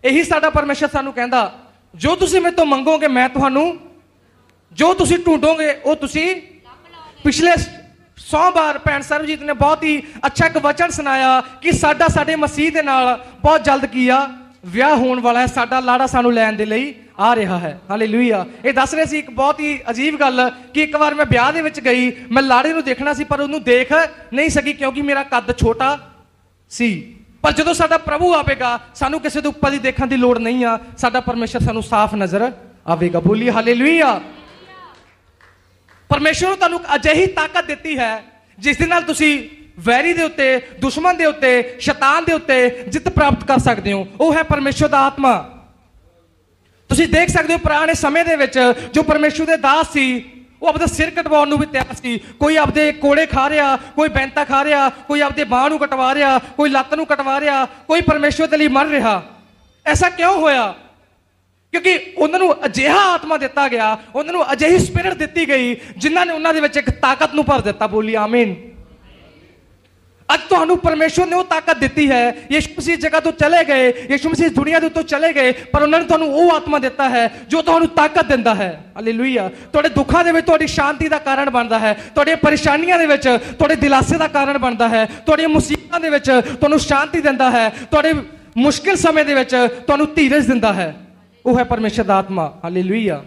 ਇਹੀ ਸਾਡਾ ਪਰਮੇਸ਼ਰ ਸਾਨੂੰ ਕਹਿੰਦਾ, ਜੋ ਤੁਸੀਂ ਮੇਰੇ ਤੋਂ ਮੰਗੋਗੇ ਮੈਂ ਤੁਹਾਨੂੰ, ਜੋ ਤੁਸੀਂ ਢੂੰਡੋਗੇ ਉਹ ਤੁਸੀਂ। ਪਿਛਲੇ ਸੋਮਵਾਰ ਭੈਣ ਸਰਬਜੀਤ ਨੇ ਬਹੁਤ ਹੀ ਅੱਛਾ ਇੱਕ ਵਚਨ ਸੁਣਾਇਆ ਕਿ ਸਾਡੇ ਮਸੀਹ ਦੇ ਨਾਲ ਬਹੁਤ ਜਲਦ ਕੀ ਆ, ਵਿਆਹ ਹੋਣ ਵਾਲਾ ਹੈ। ਸਾਡਾ ਲਾੜਾ ਸਾਨੂੰ ਲੈਣ ਦੇ ਲਈ ਆ ਰਿਹਾ ਹੈ। ਹਾਲੇਲੂਇਆ। ਇਹ ਦੱਸ ਰਹੇ ਸੀ ਇੱਕ ਬਹੁਤ ਹੀ ਅਜੀਬ ਗੱਲ ਕਿ ਇੱਕ ਵਾਰ ਮੈਂ ਵਿਆਹ ਦੇ ਵਿੱਚ ਗਈ, ਮੈਂ ਲਾੜੇ ਨੂੰ ਦੇਖਣਾ ਸੀ ਪਰ ਉਹਨੂੰ ਦੇਖ ਨਹੀਂ ਸਕੀ ਕਿਉਂਕਿ ਮੇਰਾ ਕੱਦ ਛੋਟਾ ਸੀ। ਪਰ ਜਦੋਂ ਸਾਡਾ ਪ੍ਰਭੂ ਆਵੇਗਾ, ਸਾਨੂੰ ਕਿਸੇ ਦੇ ਉੱਪਰ ਦੀ ਦੇਖਣ ਦੀ ਲੋੜ ਨਹੀਂ ਆ। ਸਾਡਾ ਪਰਮੇਸ਼ਰ ਸਾਨੂੰ ਸਾਫ਼ ਨਜ਼ਰ ਆਵੇਗਾ। ਬੋਲੀ ਹਾਲੇਲੂਇਆ। ਪਰਮੇਸ਼ਰ ਨੇ ਤੁਹਾਨੂੰ ਅਜਿਹੀ ਤਾਕਤ ਦਿੱਤੀ ਹੈ ਜਿਸ ਦੇ ਨਾਲ ਤੁਸੀਂ ਵੈਰੀ ਦੇ ਉੱਤੇ, ਦੁਸ਼ਮਣ ਦੇ ਉੱਤੇ, ਸ਼ੈਤਾਨ ਦੇ ਉੱਤੇ ਜਿੱਤ ਪ੍ਰਾਪਤ ਕਰ ਸਕਦੇ ਹੋ। ਉਹ ਹੈ ਪਰਮੇਸ਼ਰ ਦਾ ਆਤਮਾ। ਤੁਸੀਂ ਦੇਖ ਸਕਦੇ ਹੋ ਪੁਰਾਣੇ ਸਮੇਂ ਦੇ ਵਿੱਚ ਜੋ ਪਰਮੇਸ਼ਰ ਦੇ ਦਾਸ ਸੀ, ਉਹ ਆਪਦਾ ਸਿਰ ਕਟਵਾਉਣ ਨੂੰ ਵੀ ਤਿਆਰ ਸੀ। ਕੋਈ ਆਪਦੇ ਕੋੜੇ ਖਾ ਰਿਹਾ, ਕੋਈ ਬੈਂਤਾ ਖਾ ਰਿਹਾ, ਕੋਈ ਆਪਦੇ ਬਾਂਹ ਨੂੰ ਕਟਵਾ ਰਿਹਾ, ਕੋਈ ਲੱਤ ਨੂੰ ਕਟਵਾ ਰਿਹਾ, ਕੋਈ ਪਰਮੇਸ਼ਰ ਦੇ ਲਈ ਮਰ ਰਿਹਾ। ਐਸਾ ਕਿਉਂ ਹੋਇਆ? ਕਿਉਂਕਿ ਉਹਨਾਂ ਨੂੰ ਅਜਿਹਾ ਆਤਮਾ ਦਿੱਤਾ ਗਿਆ, ਉਹਨਾਂ ਨੂੰ ਅਜਿਹੀ ਸਪਿਰਿਟ ਦਿੱਤੀ ਗਈ ਜਿਨ੍ਹਾਂ ਨੇ ਉਹਨਾਂ ਦੇ ਵਿੱਚ ਇੱਕ ਤਾਕਤ ਨੂੰ ਭਰ ਦਿੱਤਾ। ਬੋਲੀ ਆਮੀਨ। ਅੱਜ ਤੁਹਾਨੂੰ ਪਰਮੇਸ਼ਵਰ ਨੇ ਉਹ ਤਾਕਤ ਦਿੱਤੀ ਹੈ। ਯਿਸੂ ਮਸੀਹ ਇਸ ਜਗ੍ਹਾ ਤੋਂ ਚਲੇ ਗਏ, ਯਿਸੂ ਮਸੀਹ ਇਸ ਦੁਨੀਆ ਦੇ ਉੱਤੋਂ ਚਲੇ ਗਏ, ਪਰ ਉਹਨਾਂ ਨੇ ਤੁਹਾਨੂੰ ਉਹ ਆਤਮਾ ਦਿੱਤਾ ਹੈ ਜੋ ਤੁਹਾਨੂੰ ਤਾਕਤ ਦਿੰਦਾ ਹੈ। ਹਾਲੇਲੂਇਆ। ਤੁਹਾਡੇ ਦੁੱਖਾਂ ਦੇ ਵਿੱਚ ਤੁਹਾਡੀ ਸ਼ਾਂਤੀ ਦਾ ਕਾਰਨ ਬਣਦਾ ਹੈ, ਤੁਹਾਡੀਆਂ ਪਰੇਸ਼ਾਨੀਆਂ ਦੇ ਵਿੱਚ ਤੁਹਾਡੇ ਦਿਲਾਸੇ ਦਾ ਕਾਰਨ ਬਣਦਾ ਹੈ, ਤੁਹਾਡੀਆਂ ਮੁਸੀਬਤਾਂ ਦੇ ਵਿੱਚ ਤੁਹਾਨੂੰ ਸ਼ਾਂਤੀ ਦਿੰਦਾ ਹੈ, ਤੁਹਾਡੇ ਮੁਸ਼ਕਿਲ ਸਮੇਂ ਦੇ ਵਿੱਚ ਤੁਹਾਨੂੰ ਧੀਰਜ ਦਿੰਦਾ ਹੈ। ਉਹ ਹੈ ਪਰਮੇਸ਼ਰ ਦਾ ਆਤਮਾ। ਹਾਲੇਲੂਇਆ।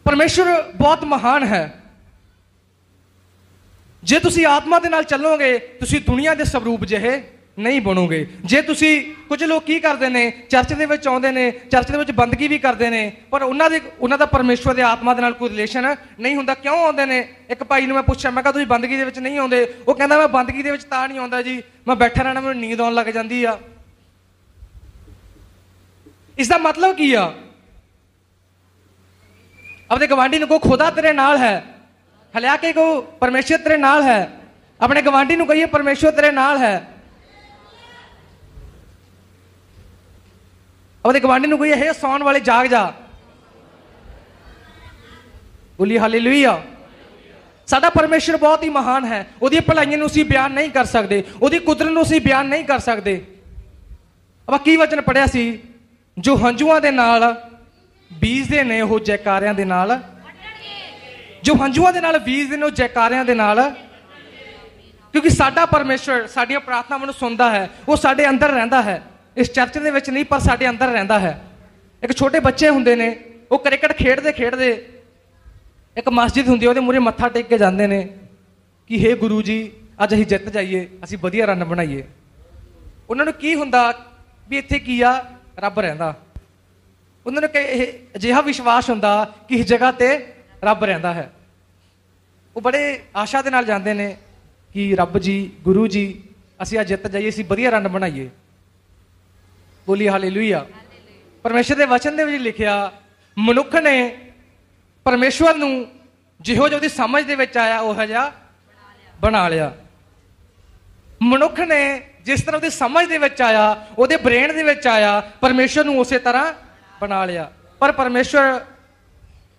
ਪਰਮੇਸ਼ਰ ਬਹੁਤ ਮਹਾਨ ਹੈ। ਜੇ ਤੁਸੀਂ ਆਤਮਾ ਦੇ ਨਾਲ ਚੱਲੋਗੇ, ਤੁਸੀਂ ਦੁਨੀਆ ਦੇ ਸਰੂਪ ਜਿਹੇ ਨਹੀਂ ਬਣੋਗੇ। ਜੇ ਤੁਸੀਂ, ਕੁਝ ਲੋਕ ਕੀ ਕਰਦੇ ਨੇ, ਚਰਚ ਦੇ ਵਿੱਚ ਆਉਂਦੇ ਨੇ, ਚਰਚ ਦੇ ਵਿੱਚ ਬੰਦਗੀ ਵੀ ਕਰਦੇ ਨੇ, ਪਰ ਉਹਨਾਂ ਦਾ ਪਰਮੇਸ਼ਵਰ ਦੇ ਆਤਮਾ ਦੇ ਨਾਲ ਕੋਈ ਰਿਲੇਸ਼ਨ ਨਹੀਂ ਹੁੰਦਾ। ਕਿਉਂ ਆਉਂਦੇ ਨੇ? ਇੱਕ ਭਾਈ ਨੂੰ ਮੈਂ ਪੁੱਛਿਆ, ਮੈਂ ਕਿਹਾ ਤੁਸੀਂ ਬੰਦਗੀ ਦੇ ਵਿੱਚ ਨਹੀਂ ਆਉਂਦੇ? ਉਹ ਕਹਿੰਦਾ ਮੈਂ ਬੰਦਗੀ ਦੇ ਵਿੱਚ ਤਾਂ ਨਹੀਂ ਆਉਂਦਾ ਜੀ, ਮੈਂ ਬੈਠਾ ਰਹਿਣਾ, ਮੈਨੂੰ ਨੀਂਦ ਆਉਣ ਲੱਗ ਜਾਂਦੀ ਆ। ਇਸ ਦਾ ਮਤਲਬ ਕੀ ਆ? ਆਪਣੇ ਗਵਾਂਢੀ ਨੂੰ ਕਹੋ ਖੁਦਾ ਤੇਰੇ ਨਾਲ ਹੈ। ਹਲਿਆ ਕੇ ਕਹੋ ਪਰਮੇਸ਼ਰ ਤੇਰੇ ਨਾਲ ਹੈ। ਆਪਣੇ ਗਵਾਂਢੀ ਨੂੰ ਕਹੀਏ ਪਰਮੇਸ਼ਰ ਤੇਰੇ ਨਾਲ ਹੈ। ਆਪਣੇ ਗਵਾਂਢੀ ਨੂੰ ਕਹੀਏ ਹੇ ਸੌਣ ਵਾਲੇ ਜਾਗ ਜਾ। ਬੋਲੀ ਹਾਲੇਲੂਇਆ। ਸਾਡਾ ਪਰਮੇਸ਼ਰ ਬਹੁਤ ਹੀ ਮਹਾਨ ਹੈ। ਉਹਦੀਆਂ ਭਲਾਈਆਂ ਨੂੰ ਅਸੀਂ ਬਿਆਨ ਨਹੀਂ ਕਰ ਸਕਦੇ, ਉਹਦੀ ਕੁਦਰਤ ਨੂੰ ਅਸੀਂ ਬਿਆਨ ਨਹੀਂ ਕਰ ਸਕਦੇ। ਆਪਾਂ ਕੀ ਵਚਨ ਪੜਿਆ ਸੀ? ਜੋ ਹੰਝੂਆਂ ਦੇ ਨਾਲ ਬੀਜਦੇ ਨੇ ਉਹ ਜੈਕਾਰਿਆਂ ਦੇ ਨਾਲ, ਜੋ ਹੰਝੂਆਂ ਦੇ ਨਾਲ ਬੀਜਦੇ ਨੇ ਉਹ ਜੈਕਾਰਿਆਂ ਦੇ ਨਾਲ। ਕਿਉਂਕਿ ਸਾਡਾ ਪਰਮੇਸ਼ਰ ਸਾਡੀਆਂ ਪ੍ਰਾਰਥਨਾਵਾਂ ਨੂੰ ਸੁਣਦਾ ਹੈ, ਉਹ ਸਾਡੇ ਅੰਦਰ ਰਹਿੰਦਾ ਹੈ। ਇਸ ਚਰਚ ਦੇ ਵਿੱਚ ਨਹੀਂ, ਪਰ ਸਾਡੇ ਅੰਦਰ ਰਹਿੰਦਾ ਹੈ। ਇੱਕ ਛੋਟੇ ਬੱਚੇ ਹੁੰਦੇ ਨੇ, ਉਹ ਕ੍ਰਿਕਟ ਖੇਡਦੇ ਖੇਡਦੇ ਇੱਕ ਮਸਜਿਦ ਹੁੰਦੀ ਹੈ, ਉਹਦੇ ਮੂਹਰੇ ਮੱਥਾ ਟੇਕ ਕੇ ਜਾਂਦੇ ਨੇ ਕਿ ਹੇ ਗੁਰੂ ਜੀ, ਅੱਜ ਅਸੀਂ ਜਿੱਤ ਜਾਈਏ, ਅਸੀਂ ਵਧੀਆ ਰਨ ਬਣਾਈਏ। ਉਹਨਾਂ ਨੂੰ ਕੀ ਹੁੰਦਾ ਵੀ ਇੱਥੇ ਕੀ ਆ, ਰੱਬ ਰਹਿੰਦਾ। ਉਹਨਾਂ ਨੂੰ ਇਹ ਅਜਿਹਾ ਵਿਸ਼ਵਾਸ ਹੁੰਦਾ ਕਿ ਇਸ ਜਗ੍ਹਾ ਤੇ ਰੱਬ ਰਹਿੰਦਾ ਹੈ। ਉਹ ਬੜੇ ਆਸ਼ਾ ਦੇ ਨਾਲ ਜਾਂਦੇ ਨੇ ਕਿ ਰੱਬ ਜੀ, ਗੁਰੂ ਜੀ, ਅਸੀਂ ਅੱਜ ਜਿੱਤ ਜਾਈਏ, ਅਸੀਂ ਵਧੀਆ ਰਨ ਬਣਾਈਏ। ਬੋਲੀ ਹਾਲੇਲੂਇਆ। ਪਰਮੇਸ਼ਰ ਦੇ ਵਚਨ ਦੇ ਵਿੱਚ ਲਿਖਿਆ, ਮਨੁੱਖ ਨੇ ਪਰਮੇਸ਼ਵਰ ਨੂੰ ਜਿਹੋ ਜਿਹਾ ਉਹਦੀ ਸਮਝ ਦੇ ਵਿੱਚ ਆਇਆ ਉਹ ਜਿਹਾ ਬਣਾ ਲਿਆ। ਮਨੁੱਖ ਨੇ ਜਿਸ ਤਰ੍ਹਾਂ ਉਹਦੀ ਸਮਝ ਦੇ ਵਿੱਚ ਆਇਆ, ਉਹਦੇ ਬ੍ਰੇਨ ਦੇ ਵਿੱਚ ਆਇਆ, ਪਰਮੇਸ਼ਰ ਨੂੰ ਉਸੇ ਤਰ੍ਹਾਂ ਬਣਾ ਲਿਆ। ਪਰ ਪਰਮੇਸ਼ਰ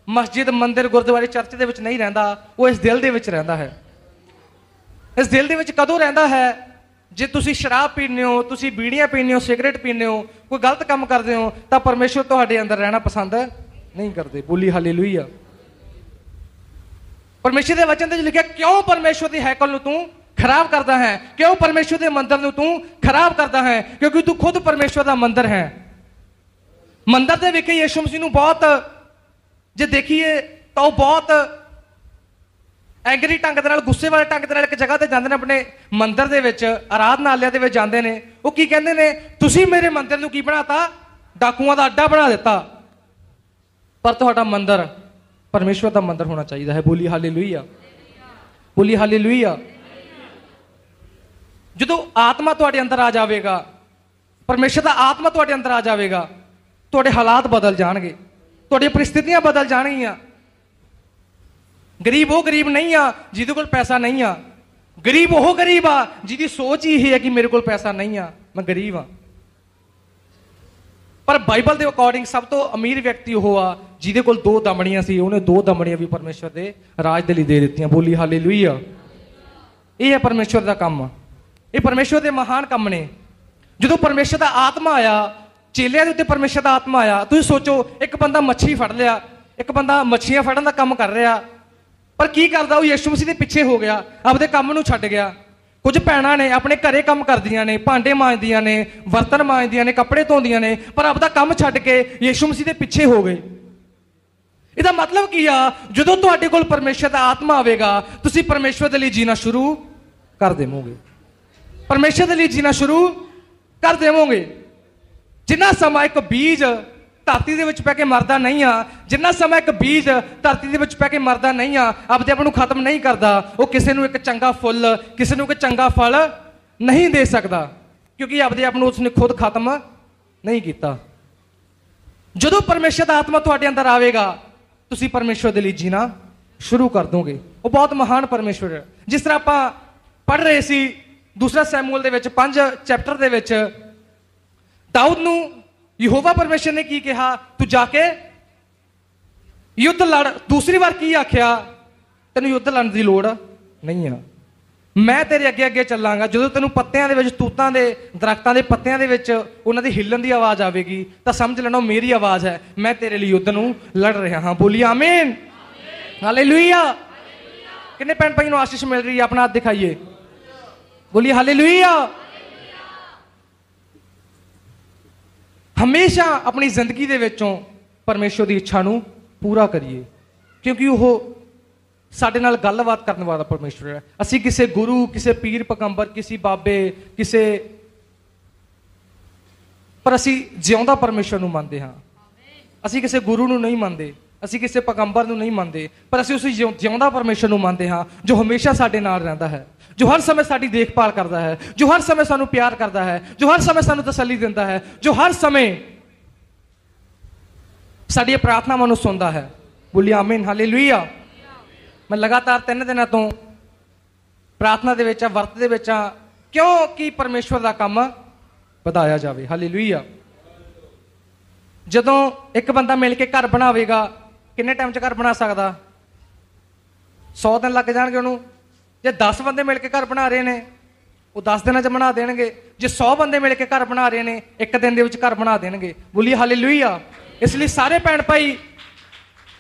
ਮਸਜਿਦ, ਮੰਦਿਰ, ਗੁਰਦੁਆਰੇ, ਚਰਚ ਦੇ ਵਿੱਚ ਨਹੀਂ ਰਹਿੰਦਾ, ਉਹ ਇਸ ਦਿਲ ਦੇ ਵਿੱਚ ਰਹਿੰਦਾ ਹੈ। ਇਸ ਦਿਲ ਦੇ ਵਿੱਚ ਕਦੋਂ ਰਹਿੰਦਾ ਹੈ? ਜੇ ਤੁਸੀਂ ਸ਼ਰਾਬ ਪੀਂਦੇ ਹੋ, ਤੁਸੀਂ ਬੀੜੀਆਂ ਪੀਂਦੇ ਹੋ, ਸਿਗਰਟ ਪੀਂਦੇ ਹੋ, ਕੋਈ ਗਲਤ ਕੰਮ ਕਰਦੇ ਹੋ, ਤਾਂ ਪਰਮੇਸ਼ਰ ਤੁਹਾਡੇ ਅੰਦਰ ਰਹਿਣਾ ਪਸੰਦ ਨਹੀਂ ਕਰਦੇ। ਬੋਲੀ ਹਾਲੇਲੂਇਆ। ਪਰਮੇਸ਼ਰ ਦੇ ਵਚਨ ਦੇ ਵਿੱਚ ਲਿਖਿਆ, ਕਿਉਂ ਪਰਮੇਸ਼ਰ ਦੀ ਹੈਕਲ ਨੂੰ ਤੂੰ ਖਰਾਬ ਕਰਦਾ ਹੈ? ਕਿਉਂ ਪਰਮੇਸ਼ਰ ਦੇ ਮੰਦਰ ਨੂੰ ਤੂੰ ਖਰਾਬ ਕਰਦਾ ਹੈ? ਕਿਉਂਕਿ ਤੂੰ ਖੁਦ ਪਰਮੇਸ਼ਰ ਦਾ ਮੰਦਰ ਹੈ। ਮੰਦਰ ਦੇ ਵਿੱਚ ਯਿਸੂ ਮਸੀਹ ਨੂੰ ਬਹੁਤ, ਜੇ ਦੇਖੀਏ ਤਾਂ ਉਹ ਬਹੁਤ ਐਂਗਰੀ ਢੰਗ ਦੇ ਨਾਲ, ਗੁੱਸੇ ਵਾਲੇ ਢੰਗ ਦੇ ਨਾਲ ਇੱਕ ਜਗ੍ਹਾ ਤੇ ਜਾਂਦੇ ਨੇ, ਆਪਣੇ ਮੰਦਰ ਦੇ ਵਿੱਚ, ਆਰਾਧਨਾਲਿਆ ਦੇ ਵਿੱਚ ਜਾਂਦੇ ਨੇ। ਉਹ ਕੀ ਕਹਿੰਦੇ ਨੇ? ਤੁਸੀਂ ਮੇਰੇ ਮੰਦਰ ਨੂੰ ਕੀ ਬਣਾਤਾ? ਡਾਕੂਆਂ ਦਾ ਅੱਡਾ ਬਣਾ ਦਿੱਤਾ। ਪਰ ਤੁਹਾਡਾ ਮੰਦਰ ਪਰਮੇਸ਼ਵਰ ਦਾ ਮੰਦਰ ਹੋਣਾ ਚਾਹੀਦਾ ਹੈ। ਬੋਲੀ ਹਾਲੇਲੂਇਆ। ਬੋਲੀ ਹਾਲੇਲੂਇਆ। ਜਦੋਂ ਆਤਮਾ ਤੁਹਾਡੇ ਅੰਦਰ ਆ ਜਾਵੇਗਾ, ਪਰਮੇਸ਼ਰ ਦਾ ਆਤਮਾ ਤੁਹਾਡੇ ਅੰਦਰ ਆ ਜਾਵੇਗਾ, ਤੁਹਾਡੇ ਹਾਲਾਤ ਬਦਲ ਜਾਣਗੇ, ਤੁਹਾਡੀਆਂ ਪਰਿਸਥਿਤੀਆਂ ਬਦਲ ਜਾਣਗੀਆਂ। ਗਰੀਬ ਉਹ ਗਰੀਬ ਨਹੀਂ ਆ ਜਿਹਦੇ ਕੋਲ ਪੈਸਾ ਨਹੀਂ ਆ। ਗਰੀਬ ਉਹ ਗਰੀਬ ਆ ਜਿਹਦੀ ਸੋਚ ਹੀ ਇਹ ਹੈ ਕਿ ਮੇਰੇ ਕੋਲ ਪੈਸਾ ਨਹੀਂ ਆ, ਮੈਂ ਗਰੀਬ ਆ। ਪਰ ਬਾਈਬਲ ਦੇ ਅਕੋਰਡਿੰਗ ਸਭ ਤੋਂ ਅਮੀਰ ਵਿਅਕਤੀ ਉਹ ਆ ਜਿਹਦੇ ਕੋਲ 2 ਦਮੜੀਆਂ ਸੀ। ਉਹਨੇ 2 ਦਮੜੀਆਂ ਵੀ ਪਰਮੇਸ਼ਰ ਦੇ ਰਾਜ ਦੇ ਲਈ ਦੇ ਦਿੱਤੀਆਂ। ਬੋਲੀ ਹਾਲੇਲੂਇਆ। ਇਹ ਹੈ ਪਰਮੇਸ਼ਰ ਦਾ ਕੰਮ। ਇਹ ਪਰਮੇਸ਼ਰ ਦੇ ਮਹਾਨ ਕੰਮ ਨੇ। ਜਦੋਂ ਪਰਮੇਸ਼ਰ ਦਾ ਆਤਮਾ ਆਇਆ, ਚੇਲਿਆਂ ਦੇ ਉੱਤੇ ਪਰਮੇਸ਼ਰ ਦਾ ਆਤਮਾ ਆਇਆ। ਤੁਸੀਂ ਸੋਚੋ, ਇੱਕ ਬੰਦਾ ਮੱਛੀ ਫੜ ਲਿਆ, ਇੱਕ ਬੰਦਾ ਮੱਛੀਆਂ ਫੜਨ ਦਾ ਕੰਮ ਕਰ ਰਿਹਾ, ਪਰ ਕੀ ਕਰਦਾ? ਉਹ ਯਿਸੂ ਮਸੀਹ ਦੇ ਪਿੱਛੇ ਹੋ ਗਿਆ, ਆਪਦੇ ਕੰਮ ਨੂੰ ਛੱਡ ਗਿਆ। ਕੁਝ ਭੈਣਾਂ ਨੇ ਆਪਣੇ ਘਰੇ ਕੰਮ ਕਰਦੀਆਂ ਨੇ, ਭਾਂਡੇ ਮਾਂਜਦੀਆਂ ਨੇ, ਬਰਤਨ ਮਾਂਜਦੀਆਂ ਨੇ, ਕੱਪੜੇ ਧੋਂਦੀਆਂ ਨੇ, ਪਰ ਆਪਦਾ ਕੰਮ ਛੱਡ ਕੇ ਯਿਸੂ ਮਸੀਹ ਦੇ ਪਿੱਛੇ ਹੋ ਗਏ। ਇਹਦਾ ਮਤਲਬ ਕੀ ਆ? ਜਦੋਂ ਤੁਹਾਡੇ ਕੋਲ ਪਰਮੇਸ਼ਰ ਦਾ ਆਤਮਾ ਆਵੇਗਾ, ਤੁਸੀਂ ਪਰਮੇਸ਼ਰ ਦੇ ਲਈ ਜੀਣਾ ਸ਼ੁਰੂ ਕਰ ਦੇਵੋਗੇ। ਪਰਮੇਸ਼ਰ ਦੇ ਲਈ ਜੀਣਾ ਸ਼ੁਰੂ ਕਰ ਦੇਵੋਗੇ। ਜਿੰਨਾ ਸਮਾਂ ਇੱਕ ਬੀਜ ਧਰਤੀ ਦੇ ਵਿੱਚ ਪੈ ਕੇ ਮਰਦਾ ਨਹੀਂ ਆ, ਜਿੰਨਾ ਸਮਾਂ ਇੱਕ ਬੀਜ ਧਰਤੀ ਦੇ ਵਿੱਚ ਪੈ ਕੇ ਮਰਦਾ ਨਹੀਂ ਆ, ਆਪਦੇ ਆਪ ਨੂੰ ਖਤਮ ਨਹੀਂ ਕਰਦਾ, ਉਹ ਕਿਸੇ ਨੂੰ ਇੱਕ ਚੰਗਾ ਫੁੱਲ, ਕਿਸੇ ਨੂੰ ਇੱਕ ਚੰਗਾ ਫਲ ਨਹੀਂ ਦੇ ਸਕਦਾ, ਕਿਉਂਕਿ ਆਪਦੇ ਆਪ ਨੂੰ ਉਸਨੇ ਖੁਦ ਖਤਮ ਨਹੀਂ ਕੀਤਾ। ਜਦੋਂ ਪਰਮੇਸ਼ਰ ਦਾ ਆਤਮਾ ਤੁਹਾਡੇ ਅੰਦਰ ਆਵੇਗਾ, ਤੁਸੀਂ ਪਰਮੇਸ਼ਰ ਦੇ ਲਈ ਜੀਣਾ ਸ਼ੁਰੂ ਕਰ ਦੋਗੇ। ਉਹ ਬਹੁਤ ਮਹਾਨ ਪਰਮੇਸ਼ਰ ਹੈ। ਜਿਸ ਤਰ੍ਹਾਂ ਆਪਾਂ ਪੜ੍ਹ ਰਹੇ ਸੀ 2 ਸੈਮੂਅਲ ਦੇ ਵਿੱਚ 5 ਚੈਪਟਰ ਦੇ ਵਿੱਚ, ਦਾਊਦ ਨੂੰ ਯਹੋਵਾ ਪਰਮੇਸ਼ਰ ਨੇ ਕੀ ਕਿਹਾ? ਤੂੰ ਜਾ ਕੇ ਯੁੱਧ ਲੜ। ਦੂਸਰੀ ਵਾਰ ਕੀ ਆਖਿਆ? ਤੈਨੂੰ ਯੁੱਧ ਲੜਨ ਦੀ ਲੋੜ ਨਹੀਂ ਆ, ਮੈਂ ਤੇਰੇ ਅੱਗੇ ਅੱਗੇ ਚੱਲਾਂਗਾ। ਜਦੋਂ ਤੈਨੂੰ ਪੱਤਿਆਂ ਦੇ ਵਿੱਚ, ਤੂਤਾਂ ਦੇ ਦਰਖਤਾਂ ਦੇ ਪੱਤਿਆਂ ਦੇ ਵਿੱਚ ਉਹਨਾਂ ਦੀ ਹਿੱਲਣ ਦੀ ਆਵਾਜ਼ ਆਵੇਗੀ, ਤਾਂ ਸਮਝ ਲੈਣਾ ਉਹ ਮੇਰੀ ਆਵਾਜ਼ ਹੈ, ਮੈਂ ਤੇਰੇ ਲਈ ਯੁੱਧ ਨੂੰ ਲੜ ਰਿਹਾ ਹਾਂ। ਬੋਲੀ ਆਮੀਨ, ਹਾਲੇਲੂਇਆ। ਕਿੰਨੇ ਭੈਣ ਭਾਈ ਨੂੰ ਆਸ਼ੀਸ਼ ਮਿਲ ਰਹੀ ਹੈ? ਆਪਣਾ ਹੱਥ ਦਿਖਾਈਏ। ਬੋਲੀ ਹਾਲੇਲੂਇਆ। ਹਮੇਸ਼ਾ ਆਪਣੀ ਜ਼ਿੰਦਗੀ ਦੇ ਵਿੱਚੋਂ ਪਰਮੇਸ਼ਰ ਦੀ ਇੱਛਾ ਨੂੰ ਪੂਰਾ ਕਰੀਏ, ਕਿਉਂਕਿ ਉਹ ਸਾਡੇ ਨਾਲ ਗੱਲਬਾਤ ਕਰਨ ਵਾਲਾ ਪਰਮੇਸ਼ਰ ਹੈ। ਅਸੀਂ ਕਿਸੇ ਗੁਰੂ, ਕਿਸੇ ਪੀਰ ਪੈਗੰਬਰ, ਕਿਸੇ ਬਾਬੇ, ਪਰ ਅਸੀਂ ਜਿਉਂਦਾ ਪਰਮੇਸ਼ਰ ਨੂੰ ਮੰਨਦੇ ਹਾਂ। ਅਸੀਂ ਕਿਸੇ ਗੁਰੂ ਨੂੰ ਨਹੀਂ ਮੰਨਦੇ, ਅਸੀਂ ਕਿਸੇ ਪੈਗੰਬਰ ਨੂੰ ਨਹੀਂ ਮੰਨਦੇ, ਪਰ ਅਸੀਂ ਉਸ ਜਿਉਂਦਾ ਪਰਮੇਸ਼ਰ ਨੂੰ ਮੰਨਦੇ ਹਾਂ, ਜੋ ਹਮੇਸ਼ਾ ਸਾਡੇ ਨਾਲ ਰਹਿੰਦਾ ਹੈ, ਜੋ ਹਰ ਸਮੇਂ ਸਾਡੀ ਦੇਖਭਾਲ ਕਰਦਾ ਹੈ, ਜੋ ਹਰ ਸਮੇਂ ਸਾਨੂੰ ਪਿਆਰ ਕਰਦਾ ਹੈ, ਜੋ ਹਰ ਸਮੇਂ ਸਾਨੂੰ ਤਸੱਲੀ ਦਿੰਦਾ ਹੈ, ਜੋ ਹਰ ਸਮੇਂ ਸਾਡੀਆਂ ਪ੍ਰਾਰਥਨਾਵਾਂ ਨੂੰ ਸੁਣਦਾ ਹੈ। ਬੋਲੀ ਆਮੀਨ, ਹਾਲੇਲੂਇਆ। ਮੈਂ ਲਗਾਤਾਰ 3 ਦਿਨਾਂ ਤੋਂ ਪ੍ਰਾਰਥਨਾ ਦੇ ਵਿੱਚ, ਵਰਤ ਦੇ ਵਿੱਚ, ਕਿਉਂਕਿ ਪਰਮੇਸ਼ਵਰ ਦਾ ਕੰਮ ਵਧਾਇਆ ਜਾਵੇ। ਹਾਲੇਲੂਇਆ। ਜਦੋਂ ਇੱਕ ਬੰਦਾ ਮਿਲ ਕੇ ਘਰ ਬਣਾਵੇਗਾ, ਕਿੰਨੇ ਟਾਈਮ 'ਚ ਘਰ ਬਣਾ ਸਕਦਾ? 100 ਦਿਨ ਲੱਗ ਜਾਣਗੇ ਉਹਨੂੰ। ਜੇ 10 ਬੰਦੇ ਮਿਲ ਕੇ ਘਰ ਬਣਾ ਰਹੇ ਨੇ ਉਹ 10 ਦਿਨਾਂ 'ਚ ਬਣਾ ਦੇਣਗੇ। ਜੇ 100 ਬੰਦੇ ਮਿਲ ਕੇ ਘਰ ਬਣਾ ਰਹੇ ਨੇ 1 ਦਿਨ ਦੇ ਵਿੱਚ ਘਰ ਬਣਾ ਦੇਣਗੇ। ਬੋਲੀਏ ਹਾਲੇਲੂਇਆ। ਇਸ ਲਈ ਸਾਰੇ ਭੈਣ ਭਾਈ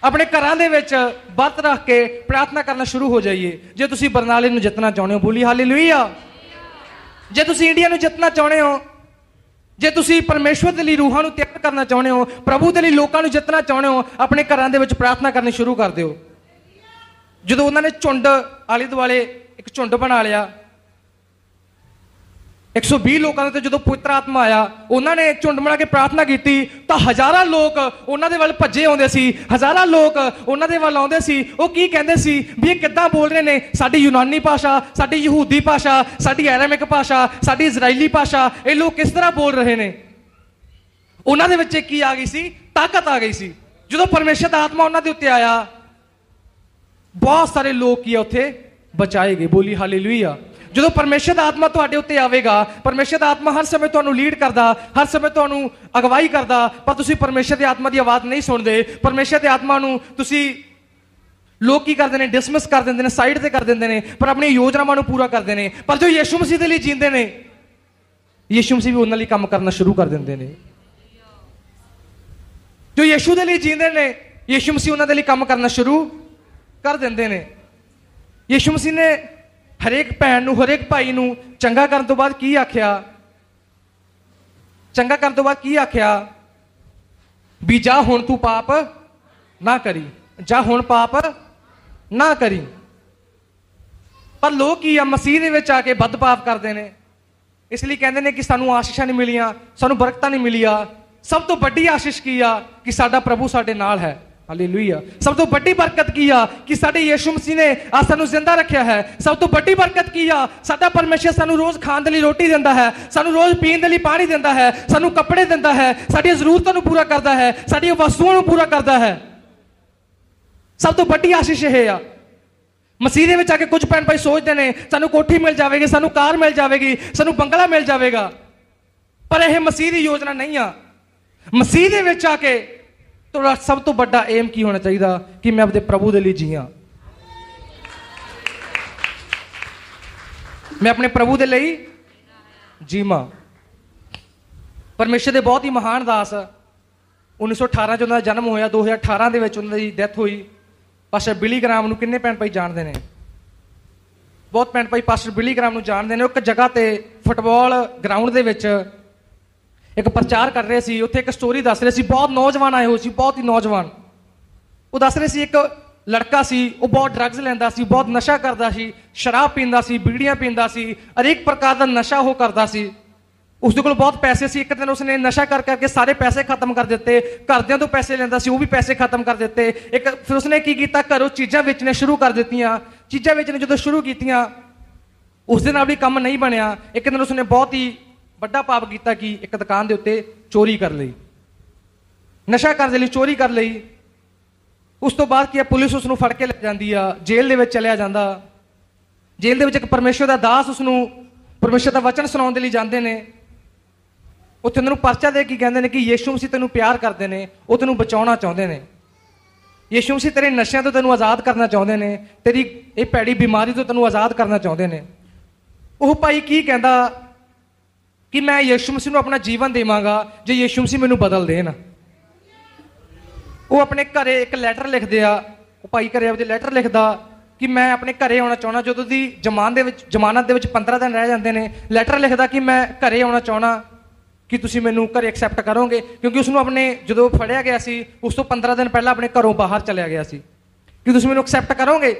ਆਪਣੇ ਘਰਾਂ ਦੇ ਵਿੱਚ ਵਰਤ ਰੱਖ ਕੇ ਪ੍ਰਾਰਥਨਾ ਕਰਨਾ ਸ਼ੁਰੂ ਹੋ ਜਾਈਏ। ਜੇ ਤੁਸੀਂ ਬਰਨਾਲੇ ਨੂੰ ਜਿੱਤਣਾ ਚਾਹੁੰਦੇ ਹੋ, ਬੋਲੀਏ ਹਾਲੇਲੂਇਆ। ਜੇ ਤੁਸੀਂ ਇੰਡੀਆ ਨੂੰ ਜਿੱਤਣਾ ਚਾਹੁੰਦੇ ਹੋ, ਜੇ ਤੁਸੀਂ ਪਰਮੇਸ਼ਵਰ ਦੇ ਲਈ ਰੂਹਾਂ ਨੂੰ ਤਿਆਰ ਕਰਨਾ ਚਾਹੁੰਦੇ ਹੋ, ਪ੍ਰਭੂ ਦੇ ਲਈ ਲੋਕਾਂ ਨੂੰ ਜਿੱਤਣਾ ਚਾਹੁੰਦੇ ਹੋ, ਆਪਣੇ ਘਰਾਂ ਦੇ ਵਿੱਚ ਪ੍ਰਾਰਥਨਾ ਕਰਨੀ ਸ਼ੁਰੂ ਕਰ ਦਿਓ। ਜਦੋਂ ਉਹਨਾਂ ਨੇ ਝੁੰਡ ਆਲੇ ਦੁਆਲੇ ਇੱਕ ਝੁੰਡ ਬਣਾ ਲਿਆ, 120 ਲੋਕਾਂ ਦੇ ਉੱਤੇ ਜਦੋਂ ਪਵਿੱਤਰ ਆਤਮਾ ਆਇਆ, ਉਹਨਾਂ ਨੇ ਝੁੰਡ ਬਣਾ ਕੇ ਪ੍ਰਾਰਥਨਾ ਕੀਤੀ ਤਾਂ ਹਜ਼ਾਰਾਂ ਲੋਕ ਉਹਨਾਂ ਦੇ ਵੱਲ ਭੱਜੇ ਆਉਂਦੇ ਸੀ। ਹਜ਼ਾਰਾਂ ਲੋਕ ਉਹਨਾਂ ਦੇ ਵੱਲ ਆਉਂਦੇ ਸੀ। ਉਹ ਕੀ ਕਹਿੰਦੇ ਸੀ ਵੀ ਇਹ ਕਿੱਦਾਂ ਬੋਲ ਰਹੇ ਨੇ, ਸਾਡੀ ਯੂਨਾਨੀ ਭਾਸ਼ਾ, ਸਾਡੀ ਯਹੂਦੀ ਭਾਸ਼ਾ, ਸਾਡੀ ਐਰਾਮਿਕ ਭਾਸ਼ਾ, ਸਾਡੀ ਇਜ਼ਰਾਈਲੀ ਭਾਸ਼ਾ, ਇਹ ਲੋਕ ਕਿਸ ਤਰ੍ਹਾਂ ਬੋਲ ਰਹੇ ਨੇ। ਉਹਨਾਂ ਦੇ ਵਿੱਚ ਕੀ ਆ ਗਈ ਸੀ? ਤਾਕਤ ਆ ਗਈ ਸੀ। ਜਦੋਂ ਪਰਮੇਸ਼ਰ ਦਾ ਆਤਮਾ ਉਹਨਾਂ ਦੇ ਉੱਤੇ ਆਇਆ, ਬਹੁਤ ਸਾਰੇ ਲੋਕ ਕੀ ਆ ਉੱਥੇ ਬਚਾਏ ਗਏ। ਬੋਲੀ ਹਾਲੇਲੂਇਆ। ਜਦੋਂ ਪਰਮੇਸ਼ਰ ਦਾ ਆਤਮਾ ਤੁਹਾਡੇ ਉੱਤੇ ਆਵੇਗਾ, ਪਰਮੇਸ਼ਰ ਦਾ ਆਤਮਾ ਹਰ ਸਮੇਂ ਤੁਹਾਨੂੰ ਲੀਡ ਕਰਦਾ, ਹਰ ਸਮੇਂ ਤੁਹਾਨੂੰ ਅਗਵਾਈ ਕਰਦਾ, ਪਰ ਤੁਸੀਂ ਪਰਮੇਸ਼ਰ ਦੇ ਆਤਮਾ ਦੀ ਆਵਾਜ਼ ਨਹੀਂ ਸੁਣਦੇ। ਪਰਮੇਸ਼ਰ ਦੇ ਆਤਮਾ ਨੂੰ ਤੁਸੀਂ ਲੋਕ ਕੀ ਕਰਦੇ ਨੇ? ਡਿਸਮਿਸ ਕਰ ਦਿੰਦੇ ਨੇ, ਸਾਈਡ ਤੇ ਕਰ ਦਿੰਦੇ ਨੇ, ਪਰ ਆਪਣੀ ਯੋਜਨਾਵਾਂ ਨੂੰ ਪੂਰਾ ਕਰਦੇ ਨੇ। ਪਰ ਜੋ ਯਿਸੂ ਮਸੀਹ ਦੇ ਲਈ ਜੀਂਦੇ ਨੇ, ਯਿਸੂ ਮਸੀਹ ਵੀ ਉਹਨਾਂ ਲਈ ਕੰਮ ਕਰਨਾ ਸ਼ੁਰੂ ਕਰ ਦਿੰਦੇ ਨੇ। ਜੋ ਯਿਸੂ ਦੇ ਲਈ ਜੀਂਦੇ ਨੇ, ਯਿਸੂ ਮਸੀਹ ਉਹਨਾਂ ਦੇ ਲਈ ਕੰਮ ਕਰਨਾ ਸ਼ੁਰੂ ਕਰ ਦਿੰਦੇ ਨੇ। ਯਿਸੂ ਮਸੀਹ ਨੇ ਹਰੇਕ ਭੈਣ ਨੂੰ, ਹਰੇਕ ਭਾਈ ਨੂੰ ਚੰਗਾ ਕਰਨ ਤੋਂ ਬਾਅਦ ਕੀ ਆਖਿਆ? ਚੰਗਾ ਕਰਨ ਤੋਂ ਬਾਅਦ ਕੀ ਆਖਿਆ? ਵੀ ਜਾ ਹੁਣ ਤੂੰ ਪਾਪ ਨਾ ਕਰੀ, ਜਾ ਹੁਣ ਪਾਪ ਨਾ ਕਰੀ। ਪਰ ਲੋਕ ਕੀ ਆ? ਮਸੀਹ ਦੇ ਵਿੱਚ ਆ ਕੇ ਵੱਧ ਪਾਪ ਕਰਦੇ ਨੇ। ਇਸ ਲਈ ਕਹਿੰਦੇ ਨੇ ਕਿ ਸਾਨੂੰ ਆਸ਼ੀਸ਼ਾਂ ਨਹੀਂ ਮਿਲੀਆਂ, ਸਾਨੂੰ ਬਰਕਤਾਂ ਨਹੀਂ ਮਿਲੀਆਂ। ਸਭ ਤੋਂ ਵੱਡੀ ਆਸ਼ੀਸ਼ ਕੀ ਆ? ਕਿ ਸਾਡਾ ਪ੍ਰਭੂ ਸਾਡੇ ਨਾਲ ਹੈ। ਹਾਲੇਲੂਇਆ। ਸਭ ਤੋਂ ਵੱਡੀ ਬਰਕਤ ਕੀ ਆ? ਕਿ ਸਾਡੇ ਯਿਸੂ ਮਸੀਹ ਨੇ ਆ ਸਾਨੂੰ ਜ਼ਿੰਦਾ ਰੱਖਿਆ ਹੈ। ਸਭ ਤੋਂ ਵੱਡੀ ਬਰਕਤ ਕੀ ਆ? ਸਾਡਾ ਪਰਮੇਸ਼ਰ ਸਾਨੂੰ ਰੋਜ਼ ਖਾਣ ਦੇ ਲਈ ਰੋਟੀ ਦਿੰਦਾ ਹੈ, ਸਾਨੂੰ ਰੋਜ਼ ਪੀਣ ਦੇ ਲਈ ਪਾਣੀ ਦਿੰਦਾ ਹੈ, ਸਾਨੂੰ ਕੱਪੜੇ ਦਿੰਦਾ ਹੈ, ਸਾਡੀਆਂ ਜ਼ਰੂਰਤਾਂ ਨੂੰ ਪੂਰਾ ਕਰਦਾ ਹੈ, ਸਾਡੀਆਂ ਵਸਤੂਆਂ ਨੂੰ ਪੂਰਾ ਕਰਦਾ ਹੈ। ਸਭ ਤੋਂ ਵੱਡੀ ਆਸ਼ੀਸ਼ ਇਹ ਆ। ਮਸੀਹ ਦੇ ਵਿੱਚ ਆ ਕੇ ਕੁਝ ਭੈਣ ਭਾਈ ਸੋਚਦੇ ਨੇ ਸਾਨੂੰ ਕੋਠੀ ਮਿਲ ਜਾਵੇਗੀ, ਸਾਨੂੰ ਕਾਰ ਮਿਲ ਜਾਵੇਗੀ, ਸਾਨੂੰ ਬੰਗਲਾ ਮਿਲ ਜਾਵੇਗਾ, ਪਰ ਇਹ ਮਸੀਹ ਦੀ ਯੋਜਨਾ ਨਹੀਂ ਆ। ਮਸੀਹ ਦੇ ਵਿੱਚ ਆ ਕੇ ਤੁਹਾਡਾ ਸਭ ਤੋਂ ਵੱਡਾ ਏਮ ਕੀ ਹੋਣਾ ਚਾਹੀਦਾ? ਕਿ ਮੈਂ ਆਪਣੇ ਪ੍ਰਭੂ ਦੇ ਲਈ ਜੀਆਂ, ਮੈਂ ਆਪਣੇ ਪ੍ਰਭੂ ਦੇ ਲਈ ਜੀਵਾਂ। ਪਰਮੇਸ਼ਰ ਦੇ ਬਹੁਤ ਹੀ ਮਹਾਨ ਦਾਸ 1918 ਚ ਉਹਨਾਂ ਦਾ ਜਨਮ ਹੋਇਆ, 2018 ਦੇ ਵਿੱਚ ਉਹਨਾਂ ਦੀ ਡੈਥ ਹੋਈ। ਪਾਸਟਰ ਬਿਲੀ ਗ੍ਰਾਮ ਨੂੰ ਕਿੰਨੇ ਭੈਣ ਭਾਈ ਜਾਣਦੇ ਨੇ? ਬਹੁਤ ਭੈਣ ਭਾਈ ਪਾਸਟਰ ਬਿਲੀ ਗ੍ਰਾਮ ਨੂੰ ਜਾਣਦੇ ਨੇ। ਉਹ ਇੱਕ ਜਗ੍ਹਾ ਤੇ ਫੁੱਟਬਾਲ ਗਰਾਊਂਡ ਦੇ ਵਿੱਚ ਇੱਕ ਪ੍ਰਚਾਰ ਕਰ ਰਹੇ ਸੀ। ਉੱਥੇ ਇੱਕ ਸਟੋਰੀ ਦੱਸ ਰਹੇ ਸੀ। ਬਹੁਤ ਨੌਜਵਾਨ ਆਏ ਹੋਏ ਸੀ, ਬਹੁਤ ਹੀ ਨੌਜਵਾਨ। ਉਹ ਦੱਸ ਰਹੇ ਸੀ ਇੱਕ ਲੜਕਾ ਸੀ, ਉਹ ਬਹੁਤ ਡਰੱਗਸ ਲੈਂਦਾ ਸੀ, ਬਹੁਤ ਨਸ਼ਾ ਕਰਦਾ ਸੀ, ਸ਼ਰਾਬ ਪੀਂਦਾ ਸੀ, ਬੀੜੀਆਂ ਪੀਂਦਾ ਸੀ, ਹਰੇਕ ਪ੍ਰਕਾਰ ਦਾ ਨਸ਼ਾ ਉਹ ਕਰਦਾ ਸੀ। ਉਸਦੇ ਕੋਲ ਬਹੁਤ ਪੈਸੇ ਸੀ। ਇੱਕ ਦਿਨ ਉਸਨੇ ਨਸ਼ਾ ਕਰ ਕਰਕੇ ਸਾਰੇ ਪੈਸੇ ਖਤਮ ਕਰ ਦਿੱਤੇ। ਘਰਦਿਆਂ ਤੋਂ ਪੈਸੇ ਲੈਂਦਾ ਸੀ, ਉਹ ਵੀ ਪੈਸੇ ਖਤਮ ਕਰ ਦਿੱਤੇ। ਫਿਰ ਉਸਨੇ ਕੀ ਕੀਤਾ? ਘਰੋਂ ਚੀਜ਼ਾਂ ਵੇਚਣੀਆਂ ਸ਼ੁਰੂ ਕਰ ਦਿੱਤੀਆਂ। ਚੀਜ਼ਾਂ ਵੇਚਣੀਆਂ ਜਦੋਂ ਸ਼ੁਰੂ ਕੀਤੀਆਂ, ਉਸ ਦੇ ਨਾਲ ਵੀ ਕੰਮ ਨਹੀਂ ਬਣਿਆ। ਇੱਕ ਦਿਨ ਉਸਨੇ ਬਹੁਤ ਹੀ ਵੱਡਾ ਪਾਪ ਕੀਤਾ ਕਿ ਇੱਕ ਦੁਕਾਨ ਦੇ ਉੱਤੇ ਚੋਰੀ ਕਰ ਲਈ, ਨਸ਼ਾ ਕਰਨ ਦੇ ਲਈ ਚੋਰੀ ਕਰ ਲਈ। ਉਸ ਤੋਂ ਬਾਅਦ ਕੀ ਪੁਲਿਸ ਉਸ ਨੂੰ ਫੜ ਕੇ ਲੈ ਜਾਂਦੀ ਆ, ਜੇਲ੍ਹ ਦੇ ਵਿੱਚ ਚਲਿਆ ਜਾਂਦਾ। ਜੇਲ੍ਹ ਦੇ ਵਿੱਚ ਇੱਕ ਪਰਮੇਸ਼ਰ ਦਾ ਦਾਸ ਉਸਨੂੰ ਪਰਮੇਸ਼ਰ ਦਾ ਵਚਨ ਸੁਣਾਉਣ ਦੇ ਲਈ ਜਾਂਦੇ ਨੇ। ਉੱਥੇ ਉਹਨਾਂ ਨੂੰ ਪਰਚਾ ਦੇ ਕੇ ਕਹਿੰਦੇ ਨੇ ਕਿ ਯਿਸੂ ਮਸੀਹ ਤੈਨੂੰ ਪਿਆਰ ਕਰਦੇ ਨੇ, ਉਹ ਤੈਨੂੰ ਬਚਾਉਣਾ ਚਾਹੁੰਦੇ ਨੇ। ਯਿਸੂ ਮਸੀਹ ਤੇਰੇ ਨਸ਼ਿਆਂ ਤੋਂ ਤੈਨੂੰ ਆਜ਼ਾਦ ਕਰਨਾ ਚਾਹੁੰਦੇ ਨੇ, ਤੇਰੀ ਇਹ ਭੈੜੀ ਬਿਮਾਰੀ ਤੋਂ ਤੈਨੂੰ ਆਜ਼ਾਦ ਕਰਨਾ ਚਾਹੁੰਦੇ ਨੇ। ਉਹ ਭਾਈ ਕੀ ਕਹਿੰਦਾ ਕਿ ਮੈਂ ਯਿਸੂ ਮਸੀਹ ਨੂੰ ਆਪਣਾ ਜੀਵਨ ਦੇਵਾਂਗਾ ਜੇ ਯਿਸੂ ਮਸੀਹ ਮੈਨੂੰ ਬਦਲ ਦੇਣ। ਉਹ ਆਪਣੇ ਘਰੇ ਇੱਕ ਲੈਟਰ ਲਿਖਦੇ ਆ। ਉਹ ਭਾਈ ਘਰੇ ਆਪਦੇ ਲੈਟਰ ਲਿਖਦਾ ਕਿ ਮੈਂ ਆਪਣੇ ਘਰੇ ਆਉਣਾ ਚਾਹੁੰਦਾ। ਜਦੋਂ ਦੀ ਜ਼ਮਾਨਤ ਦੇ ਵਿੱਚ 15 ਦਿਨ ਰਹਿ ਜਾਂਦੇ ਨੇ, ਲੈਟਰ ਲਿਖਦਾ ਕਿ ਮੈਂ ਘਰੇ ਆਉਣਾ ਚਾਹੁੰਦਾ, ਕਿ ਤੁਸੀਂ ਮੈਨੂੰ ਘਰੇ ਐਕਸੈਪਟ ਕਰੋਗੇ। ਕਿਉਂਕਿ ਉਸਨੂੰ ਆਪਣੇ ਜਦੋਂ ਫੜਿਆ ਗਿਆ ਸੀ ਉਸ ਤੋਂ 15 ਦਿਨ ਪਹਿਲਾਂ ਆਪਣੇ ਘਰੋਂ ਬਾਹਰ ਚਲਿਆ ਗਿਆ ਸੀ। ਕਿ ਤੁਸੀਂ ਮੈਨੂੰ ਐਕਸੈਪਟ ਕਰੋਗੇ?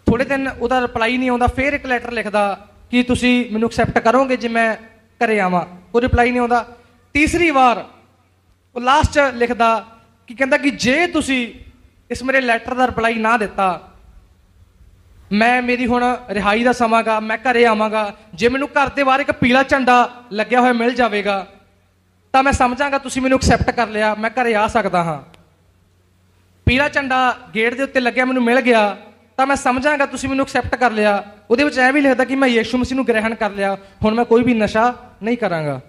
ਥੋੜੇ ਦਿਨ ਉਹਦਾ ਰਿਪਲਾਈ ਨਹੀਂ ਆਉਂਦਾ। ਫਿਰ ਇੱਕ ਲੈਟਰ ਲਿਖਦਾ ਕਿ ਤੁਸੀਂ ਮੈਨੂੰ ਐਕਸੈਪਟ ਕਰੋਗੇ ਜੇ ਮੈਂ ਘਰੇ ਆਵਾਂ। ਉਹ ਰਿਪਲਾਈ ਨਹੀਂ ਆਉਂਦਾ। ਤੀਸਰੀ ਵਾਰ ਉਹ ਲਾਸਟ 'ਚ ਲਿਖਦਾ ਕਿ ਕਹਿੰਦਾ ਕਿ ਜੇ ਤੁਸੀਂ ਇਸ ਮੇਰੇ ਲੈਟਰ ਦਾ ਰਿਪਲਾਈ ਨਾ ਦਿੱਤਾ, ਮੇਰੀ ਹੁਣ ਰਿਹਾਈ ਦਾ ਸਮਾਂ ਗਾ, ਮੈਂ ਘਰੇ ਆਵਾਂਗਾ। ਜੇ ਮੈਨੂੰ ਘਰ ਦੇ ਬਾਹਰ ਇੱਕ ਪੀਲਾ ਝੰਡਾ ਲੱਗਿਆ ਹੋਇਆ ਮਿਲ ਜਾਵੇਗਾ ਤਾਂ ਮੈਂ ਸਮਝਾਂਗਾ ਤੁਸੀਂ ਮੈਨੂੰ ਐਕਸੈਪਟ ਕਰ ਲਿਆ, ਮੈਂ ਘਰੇ ਆ ਸਕਦਾ ਹਾਂ। ਪੀਲਾ ਝੰਡਾ ਗੇਟ ਦੇ ਉੱਤੇ ਲੱਗਿਆ ਮੈਨੂੰ ਮਿਲ ਗਿਆ ਤਾਂ ਮੈਂ ਸਮਝਾਂਗਾ ਤੁਸੀਂ ਮੈਨੂੰ ਐਕਸੈਪਟ ਕਰ ਲਿਆ। ਉਹਦੇ ਵਿੱਚ ਐਂ ਵੀ ਲਿਖਦਾ ਕਿ ਮੈਂ ਯਿਸੂ ਮਸੀਹ ਨੂੰ ਗ੍ਰਹਿਣ ਕਰ ਲਿਆ, ਹੁਣ ਮੈਂ ਕੋਈ ਵੀ ਨਸ਼ਾ ਨਹੀਂ ਕਰਾਂਗਾ।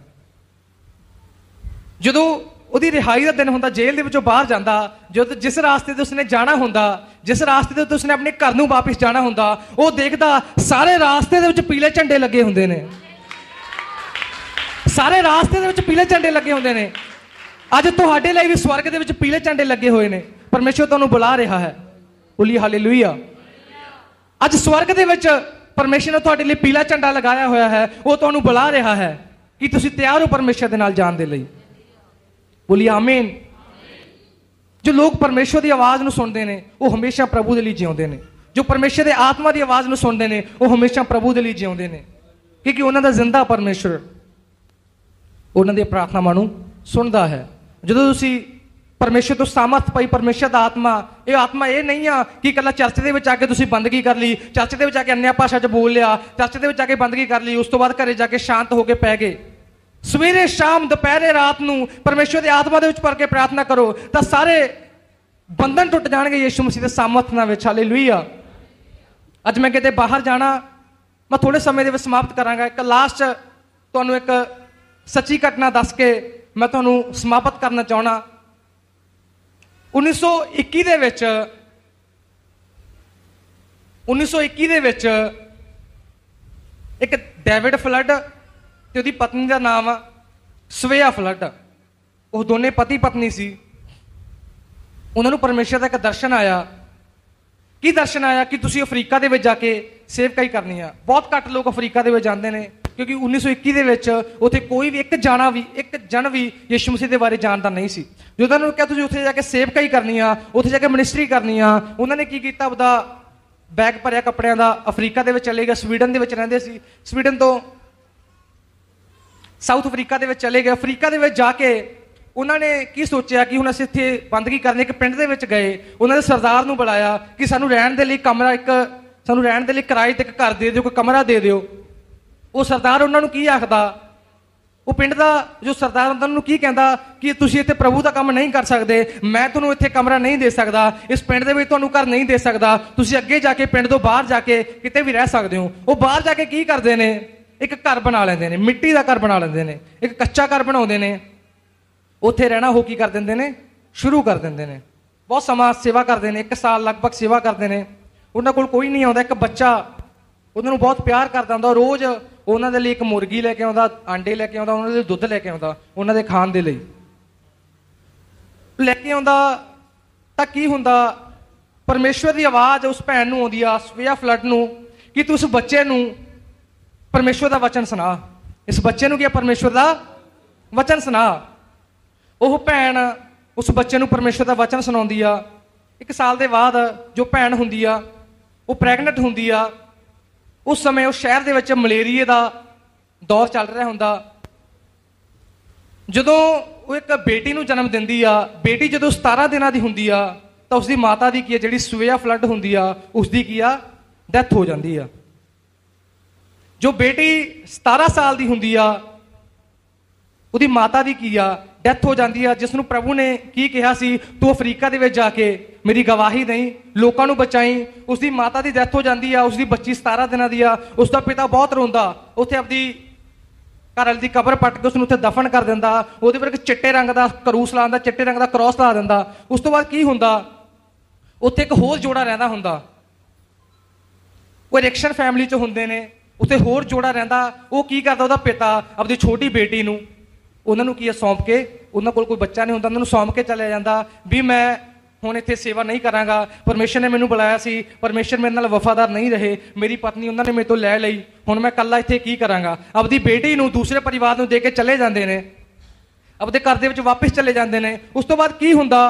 ਜਦੋਂ ਉਹਦੀ ਰਿਹਾਈ ਦਾ ਦਿਨ ਹੁੰਦਾ, ਜੇਲ੍ਹ ਦੇ ਵਿੱਚੋਂ ਬਾਹਰ ਜਾਂਦਾ, ਜਦੋਂ ਜਿਸ ਰਾਸਤੇ ਤੇ ਉਸਨੇ ਜਾਣਾ ਹੁੰਦਾ, ਜਿਸ ਰਾਸਤੇ ਤੇ ਉਸਨੇ ਆਪਣੇ ਘਰ ਨੂੰ ਵਾਪਿਸ ਜਾਣਾ ਹੁੰਦਾ, ਉਹ ਦੇਖਦਾ ਸਾਰੇ ਰਾਸਤੇ ਦੇ ਵਿੱਚ ਪੀਲੇ ਝੰਡੇ ਲੱਗੇ ਹੁੰਦੇ ਨੇ। ਸਾਰੇ ਰਾਸਤੇ ਦੇ ਵਿੱਚ ਪੀਲੇ ਝੰਡੇ ਲੱਗੇ ਹੁੰਦੇ ਨੇ। ਅੱਜ ਤੁਹਾਡੇ ਲਈ ਵੀ ਸਵਰਗ ਦੇ ਵਿੱਚ ਪੀਲੇ ਝੰਡੇ ਲੱਗੇ ਹੋਏ ਨੇ। ਪਰਮੇਸ਼ਰ ਤੁਹਾਨੂੰ ਬੁਲਾ ਰਿਹਾ ਹੈ। ਬੋਲੀ ਹਾਲੇਲੂਇਆ। ਅੱਜ ਸਵਰਗ ਦੇ ਵਿੱਚ ਪਰਮੇਸ਼ਰ ਨੇ ਤੁਹਾਡੇ ਲਈ ਪੀਲਾ ਝੰਡਾ ਲਗਾਇਆ ਹੋਇਆ ਹੈ। ਉਹ ਤੁਹਾਨੂੰ ਬੁਲਾ ਰਿਹਾ ਹੈ ਕਿ ਤੁਸੀਂ ਤਿਆਰ ਹੋ ਪਰਮੇਸ਼ਰ ਦੇ ਨਾਲ ਜਾਣ ਦੇ ਲਈ। ਬੋਲੀ ਆਮੀਨ। ਜੋ ਲੋਕ ਪਰਮੇਸ਼ਰ ਦੀ ਆਵਾਜ਼ ਨੂੰ ਸੁਣਦੇ ਨੇ ਉਹ ਹਮੇਸ਼ਾ ਪ੍ਰਭੂ ਦੇ ਲਈ ਜਿਉਂਦੇ ਨੇ। ਜੋ ਪਰਮੇਸ਼ਰ ਦੇ ਆਤਮਾ ਦੀ ਆਵਾਜ਼ ਨੂੰ ਸੁਣਦੇ ਨੇ ਉਹ ਹਮੇਸ਼ਾ ਪ੍ਰਭੂ ਦੇ ਲਈ ਜਿਉਂਦੇ ਨੇ, ਕਿਉਂਕਿ ਉਹਨਾਂ ਦਾ ਜ਼ਿੰਦਾ ਪਰਮੇਸ਼ਰ ਉਹਨਾਂ ਦੀਆਂ ਪ੍ਰਾਰਥਨਾਵਾਂ ਨੂੰ ਸੁਣਦਾ ਹੈ। ਜਦੋਂ ਤੁਸੀਂ ਪਰਮੇਸ਼ਰ ਤੋਂ ਸਾਮਰਥ ਪਾਈ, ਪਰਮੇਸ਼ਰ ਦਾ ਆਤਮਾ ਇਹ ਨਹੀਂ ਆ ਕਿ ਇਕੱਲਾ ਚਰਚ ਦੇ ਵਿੱਚ ਆ ਕੇ ਤੁਸੀਂ ਬੰਦਗੀ ਕਰ ਲਈ, ਚਰਚ ਦੇ ਵਿੱਚ ਆ ਕੇ ਅੰਨ੍ਹਿਆ ਭਾਸ਼ਾ 'ਚ ਬੋਲ ਲਿਆ, ਚਰਚ ਦੇ ਵਿੱਚ ਆ ਕੇ ਬੰਦਗੀ ਕਰ ਲਈ, ਉਸ ਤੋਂ ਬਾਅਦ ਘਰੇ ਜਾ ਕੇ ਸ਼ਾਂਤ ਹੋ ਕੇ ਪੈ ਗਏ। ਸਵੇਰੇ ਸ਼ਾਮ ਦੁਪਹਿਰੇ ਰਾਤ ਨੂੰ ਪਰਮੇਸ਼ਰ ਦੇ ਆਤਮਾ ਦੇ ਵਿੱਚ ਭਰ ਕੇ ਪ੍ਰਾਰਥਨਾ ਕਰੋ ਤਾਂ ਸਾਰੇ ਬੰਧਨ ਟੁੱਟ ਜਾਣਗੇ ਯਿਸੂ ਮਸੀਹ ਦੇ ਸਾਮਰਥ ਨਾਲ ਵਿੱਚ। ਹਾਲੇਲੂਇਆ। ਅੱਜ ਮੈਂ ਕਿਤੇ ਬਾਹਰ ਜਾਣਾ, ਮੈਂ ਥੋੜੇ ਸਮੇਂ ਦੇ ਵਿੱਚ ਸਮਾਪਤ ਕਰਾਂਗਾ। ਇੱਕ ਲਾਸਟ ਤੁਹਾਨੂੰ ਇੱਕ ਸੱਚੀ ਘਟਨਾ ਦੱਸ ਕੇ ਮੈਂ ਤੁਹਾਨੂੰ ਸਮਾਪਤ ਕਰਨਾ ਚਾਹਣਾ। 1921 ਦੇ ਵਿੱਚ ਇੱਕ ਡੇਵਿਡ ਫਲੱਡ ਤੇ ਉਹਦੀ ਪਤਨੀ ਦਾ ਨਾਮ ਆ ਸਵੇਆ ਫਲੱਡ। ਉਹ ਦੋਨੇ ਪਤੀ ਪਤਨੀ ਸੀ। ਉਹਨਾਂ ਨੂੰ ਪਰਮੇਸ਼ਰ ਦਾ ਇੱਕ ਦਰਸ਼ਨ ਆਇਆ। ਕੀ ਦਰਸ਼ਨ ਆਇਆ? ਕਿ ਤੁਸੀਂ ਅਫਰੀਕਾ ਦੇ ਵਿੱਚ ਜਾ ਕੇ ਸੇਵਕਾਈ ਕਰਨੀ ਆ। ਬਹੁਤ ਘੱਟ ਲੋਕ ਅਫਰੀਕਾ ਦੇ ਵਿੱਚ ਜਾਂਦੇ ਨੇ, ਕਿਉਂਕਿ 1921 ਦੇ ਵਿੱਚ ਉੱਥੇ ਕੋਈ ਵੀ ਇੱਕ ਜਣ ਵੀ ਯਿਸੂ ਮਸੀਹ ਦੇ ਬਾਰੇ ਜਾਣਦਾ ਨਹੀਂ ਸੀ। ਜਦੋਂ ਉਹਨਾਂ ਨੂੰ ਕਿਹਾ ਤੁਸੀਂ ਉੱਥੇ ਜਾ ਕੇ ਸੇਵਕਾਈ ਕਰਨੀ ਆ, ਉੱਥੇ ਜਾ ਕੇ ਮਿਨਿਸਟਰੀ ਕਰਨੀ ਆ, ਉਹਨਾਂ ਨੇ ਕੀ ਕੀਤਾ? ਆਪਦਾ ਬੈਗ ਭਰਿਆ ਕੱਪੜਿਆਂ ਦਾ, ਅਫਰੀਕਾ ਦੇ ਵਿੱਚ ਚਲੇ ਗਏ। ਸਵੀਡਨ ਦੇ ਵਿੱਚ ਰਹਿੰਦੇ ਸੀ। ਸਵੀਡਨ ਤੋਂ ਸਾਊਥ ਅਫਰੀਕਾ ਦੇ ਵਿੱਚ ਚਲੇ ਗਏ। ਅਫਰੀਕਾ ਦੇ ਵਿੱਚ ਜਾ ਕੇ ਉਹਨਾਂ ਨੇ ਕੀ ਸੋਚਿਆ ਕਿ ਹੁਣ ਅਸੀਂ ਇੱਥੇ ਬੰਦਗੀ ਕਰਨੀ। ਇੱਕ ਪਿੰਡ ਦੇ ਵਿੱਚ ਗਏ, ਉਹਨਾਂ ਦੇ ਸਰਦਾਰ ਨੂੰ ਬੁਲਾਇਆ ਕਿ ਸਾਨੂੰ ਰਹਿਣ ਦੇ ਲਈ ਕਿਰਾਏ ਤੇ ਇੱਕ ਘਰ ਦੇ ਦਿਓ, ਕੋਈ ਕਮਰਾ ਦੇ ਦਿਓ। ਉਹ ਸਰਦਾਰ ਉਹਨਾਂ ਨੂੰ ਕੀ ਆਖਦਾ? ਉਹ ਪਿੰਡ ਦਾ ਜੋ ਸਰਦਾਰ ਹੁੰਦਾ ਉਹਨੂੰ ਕੀ ਕਹਿੰਦਾ ਕਿ ਤੁਸੀਂ ਇੱਥੇ ਪ੍ਰਭੂ ਦਾ ਕੰਮ ਨਹੀਂ ਕਰ ਸਕਦੇ, ਮੈਂ ਤੁਹਾਨੂੰ ਇੱਥੇ ਕਮਰਾ ਨਹੀਂ ਦੇ ਸਕਦਾ, ਇਸ ਪਿੰਡ ਦੇ ਵਿੱਚ ਤੁਹਾਨੂੰ ਘਰ ਨਹੀਂ ਦੇ ਸਕਦਾ, ਤੁਸੀਂ ਅੱਗੇ ਜਾ ਕੇ ਪਿੰਡ ਤੋਂ ਬਾਹਰ ਜਾ ਕੇ ਕਿਤੇ ਵੀ ਰਹਿ ਸਕਦੇ ਹੋ। ਉਹ ਬਾਹਰ ਜਾ ਕੇ ਕੀ ਕਰਦੇ ਨੇ? ਇੱਕ ਘਰ ਬਣਾ ਲੈਂਦੇ ਨੇ, ਮਿੱਟੀ ਦਾ ਘਰ ਬਣਾ ਲੈਂਦੇ ਨੇ, ਇੱਕ ਕੱਚਾ ਘਰ ਬਣਾਉਂਦੇ ਨੇ। ਉੱਥੇ ਰਹਿਣਾ ਉਹ ਕੀ ਕਰ ਦਿੰਦੇ ਨੇ? ਸ਼ੁਰੂ ਕਰ ਦਿੰਦੇ ਨੇ। ਬਹੁਤ ਸਮਾਂ ਸੇਵਾ ਕਰਦੇ ਨੇ, 1 ਸਾਲ ਲਗਭਗ ਸੇਵਾ ਕਰਦੇ ਨੇ। ਉਹਨਾਂ ਕੋਲ ਕੋਈ ਨਹੀਂ ਆਉਂਦਾ। ਇੱਕ ਬੱਚਾ ਉਹਨਾਂ ਨੂੰ ਬਹੁਤ ਪਿਆਰ ਕਰਦਾ ਹੁੰਦਾ। ਰੋਜ਼ ਉਹਨਾਂ ਦੇ ਲਈ ਇੱਕ ਮੁਰਗੀ ਲੈ ਕੇ ਆਉਂਦਾ, ਆਂਡੇ ਲੈ ਕੇ ਆਉਂਦਾ, ਉਹਨਾਂ ਦੇ ਲਈ ਦੁੱਧ ਲੈ ਕੇ ਆਉਂਦਾ, ਉਹਨਾਂ ਦੇ ਖਾਣ ਦੇ ਲਈ ਲੈ ਕੇ ਆਉਂਦਾ। ਤਾਂ ਕੀ ਹੁੰਦਾ? ਪਰਮੇਸ਼ਵਰ ਦੀ ਆਵਾਜ਼ ਉਸ ਭੈਣ ਨੂੰ ਆਉਂਦੀ ਆ, ਸਵੇਆ ਫਲੱਡ ਨੂੰ, ਕਿ ਤੂੰ ਉਸ ਬੱਚੇ ਨੂੰ ਪਰਮੇਸ਼ਵਰ ਦਾ ਵਚਨ ਸੁਣਾ। ਇਸ ਬੱਚੇ ਨੂੰ ਕੀ? ਪਰਮੇਸ਼ਵਰ ਦਾ ਵਚਨ ਸੁਣਾ। ਉਹ ਭੈਣ ਉਸ ਬੱਚੇ ਨੂੰ ਪਰਮੇਸ਼ਵਰ ਦਾ ਵਚਨ ਸੁਣਾਉਂਦੀ ਆ। 1 ਸਾਲ ਦੇ ਬਾਅਦ ਜੋ ਭੈਣ ਹੁੰਦੀ ਆ ਉਹ ਪ੍ਰੈਗਨੈਂਟ ਹੁੰਦੀ ਆ। ਉਸ ਸਮੇਂ ਉਸ ਸ਼ਹਿਰ ਦੇ ਵਿੱਚ ਮਲੇਰੀਏ ਦਾ ਦੌਰ ਚੱਲ ਰਿਹਾ ਹੁੰਦਾ। ਜਦੋਂ ਉਹ ਇੱਕ ਬੇਟੀ ਨੂੰ ਜਨਮ ਦਿੰਦੀ ਆ, ਬੇਟੀ ਜਦੋਂ 17 ਦਿਨਾਂ ਦੀ ਹੁੰਦੀ ਆ ਤਾਂ ਉਸਦੀ ਮਾਤਾ ਦੀ ਕੀ ਆ, ਜਿਹੜੀ ਸਵੇਆ ਫਲੱਡ ਹੁੰਦੀ ਆ, ਉਸਦੀ ਕੀ ਆ? ਡੈਥ ਹੋ ਜਾਂਦੀ ਆ। ਜੋ ਬੇਟੀ 17 ਸਾਲ ਦੀ ਹੁੰਦੀ ਆ ਉਹਦੀ ਮਾਤਾ ਦੀ ਕੀ ਆ? ਡੈਥ ਹੋ ਜਾਂਦੀ ਆ। ਜਿਸ ਨੂੰ ਪ੍ਰਭੂ ਨੇ ਕੀ ਕਿਹਾ ਸੀ? ਤੂੰ ਅਫਰੀਕਾ ਦੇ ਵਿੱਚ ਜਾ ਕੇ ਮੇਰੀ ਗਵਾਹੀ ਦੇਈਂ, ਲੋਕਾਂ ਨੂੰ ਬਚਾਈ। ਉਸਦੀ ਮਾਤਾ ਦੀ ਡੈਥ ਹੋ ਜਾਂਦੀ ਆ। ਉਸਦੀ ਬੱਚੀ 17 ਦਿਨਾਂ ਦੀ ਆ। ਉਸਦਾ ਪਿਤਾ ਬਹੁਤ ਰੋਂਦਾ। ਉੱਥੇ ਆਪਦੀ ਘਰ ਵਾਲੀ ਦੀ ਕਬਰ ਪੱਟ ਕੇ ਉਸਨੂੰ ਉੱਥੇ ਦਫਨ ਕਰ ਦਿੰਦਾ। ਉਹਦੇ ਪਰ ਇੱਕ ਚਿੱਟੇ ਰੰਗ ਦਾ ਕਰੂਸ ਲਾ ਦਿੰਦਾ, ਚਿੱਟੇ ਰੰਗ ਦਾ ਕ੍ਰੋਸ ਲਾ ਦਿੰਦਾ। ਉਸ ਤੋਂ ਬਾਅਦ ਕੀ ਹੁੰਦਾ? ਉੱਥੇ ਇੱਕ ਹੋਰ ਜੋੜਾ ਰਹਿੰਦਾ ਹੁੰਦਾ। ਉਹ ਰਿਕਸ਼ਨ ਫੈਮਿਲੀ 'ਚ ਹੁੰਦੇ ਨੇ। ਉੱਥੇ ਹੋਰ ਜੋੜਾ ਰਹਿੰਦਾ। ਉਹ ਕੀ ਕਰਦਾ? ਉਹਦਾ ਪਿਤਾ ਆਪਦੀ ਛੋਟੀ ਬੇਟੀ ਨੂੰ ਉਹਨਾਂ ਨੂੰ ਕੀ ਸੌਂਪ ਕੇ, ਉਹਨਾਂ ਕੋਲ ਕੋਈ ਬੱਚਾ ਨਹੀਂ ਹੁੰਦਾ, ਉਹਨਾਂ ਨੂੰ ਸੌਂਪ ਕੇ ਚਲਿਆ ਜਾਂਦਾ ਵੀ ਮੈਂ ਹੁਣ ਇੱਥੇ ਸੇਵਾ ਨਹੀਂ ਕਰਾਂਗਾ। ਪਰਮੇਸ਼ਰ ਨੇ ਮੈਨੂੰ ਬੁਲਾਇਆ ਸੀ, ਪਰਮੇਸ਼ਰ ਮੇਰੇ ਨਾਲ ਵਫਾਦਾਰ ਨਹੀਂ ਰਹੇ, ਮੇਰੀ ਪਤਨੀ ਉਹਨਾਂ ਨੇ ਮੇਰੇ ਤੋਂ ਲੈ ਲਈ, ਹੁਣ ਮੈਂ ਇਕੱਲਾ ਇੱਥੇ ਕੀ ਕਰਾਂਗਾ। ਆਪਦੀ ਬੇਟੀ ਨੂੰ ਦੂਸਰੇ ਪਰਿਵਾਰ ਨੂੰ ਦੇ ਕੇ ਚਲੇ ਜਾਂਦੇ ਨੇ, ਆਪਦੇ ਘਰ ਦੇ ਵਿੱਚ ਵਾਪਸ ਚਲੇ ਜਾਂਦੇ ਨੇ। ਉਸ ਤੋਂ ਬਾਅਦ ਕੀ ਹੁੰਦਾ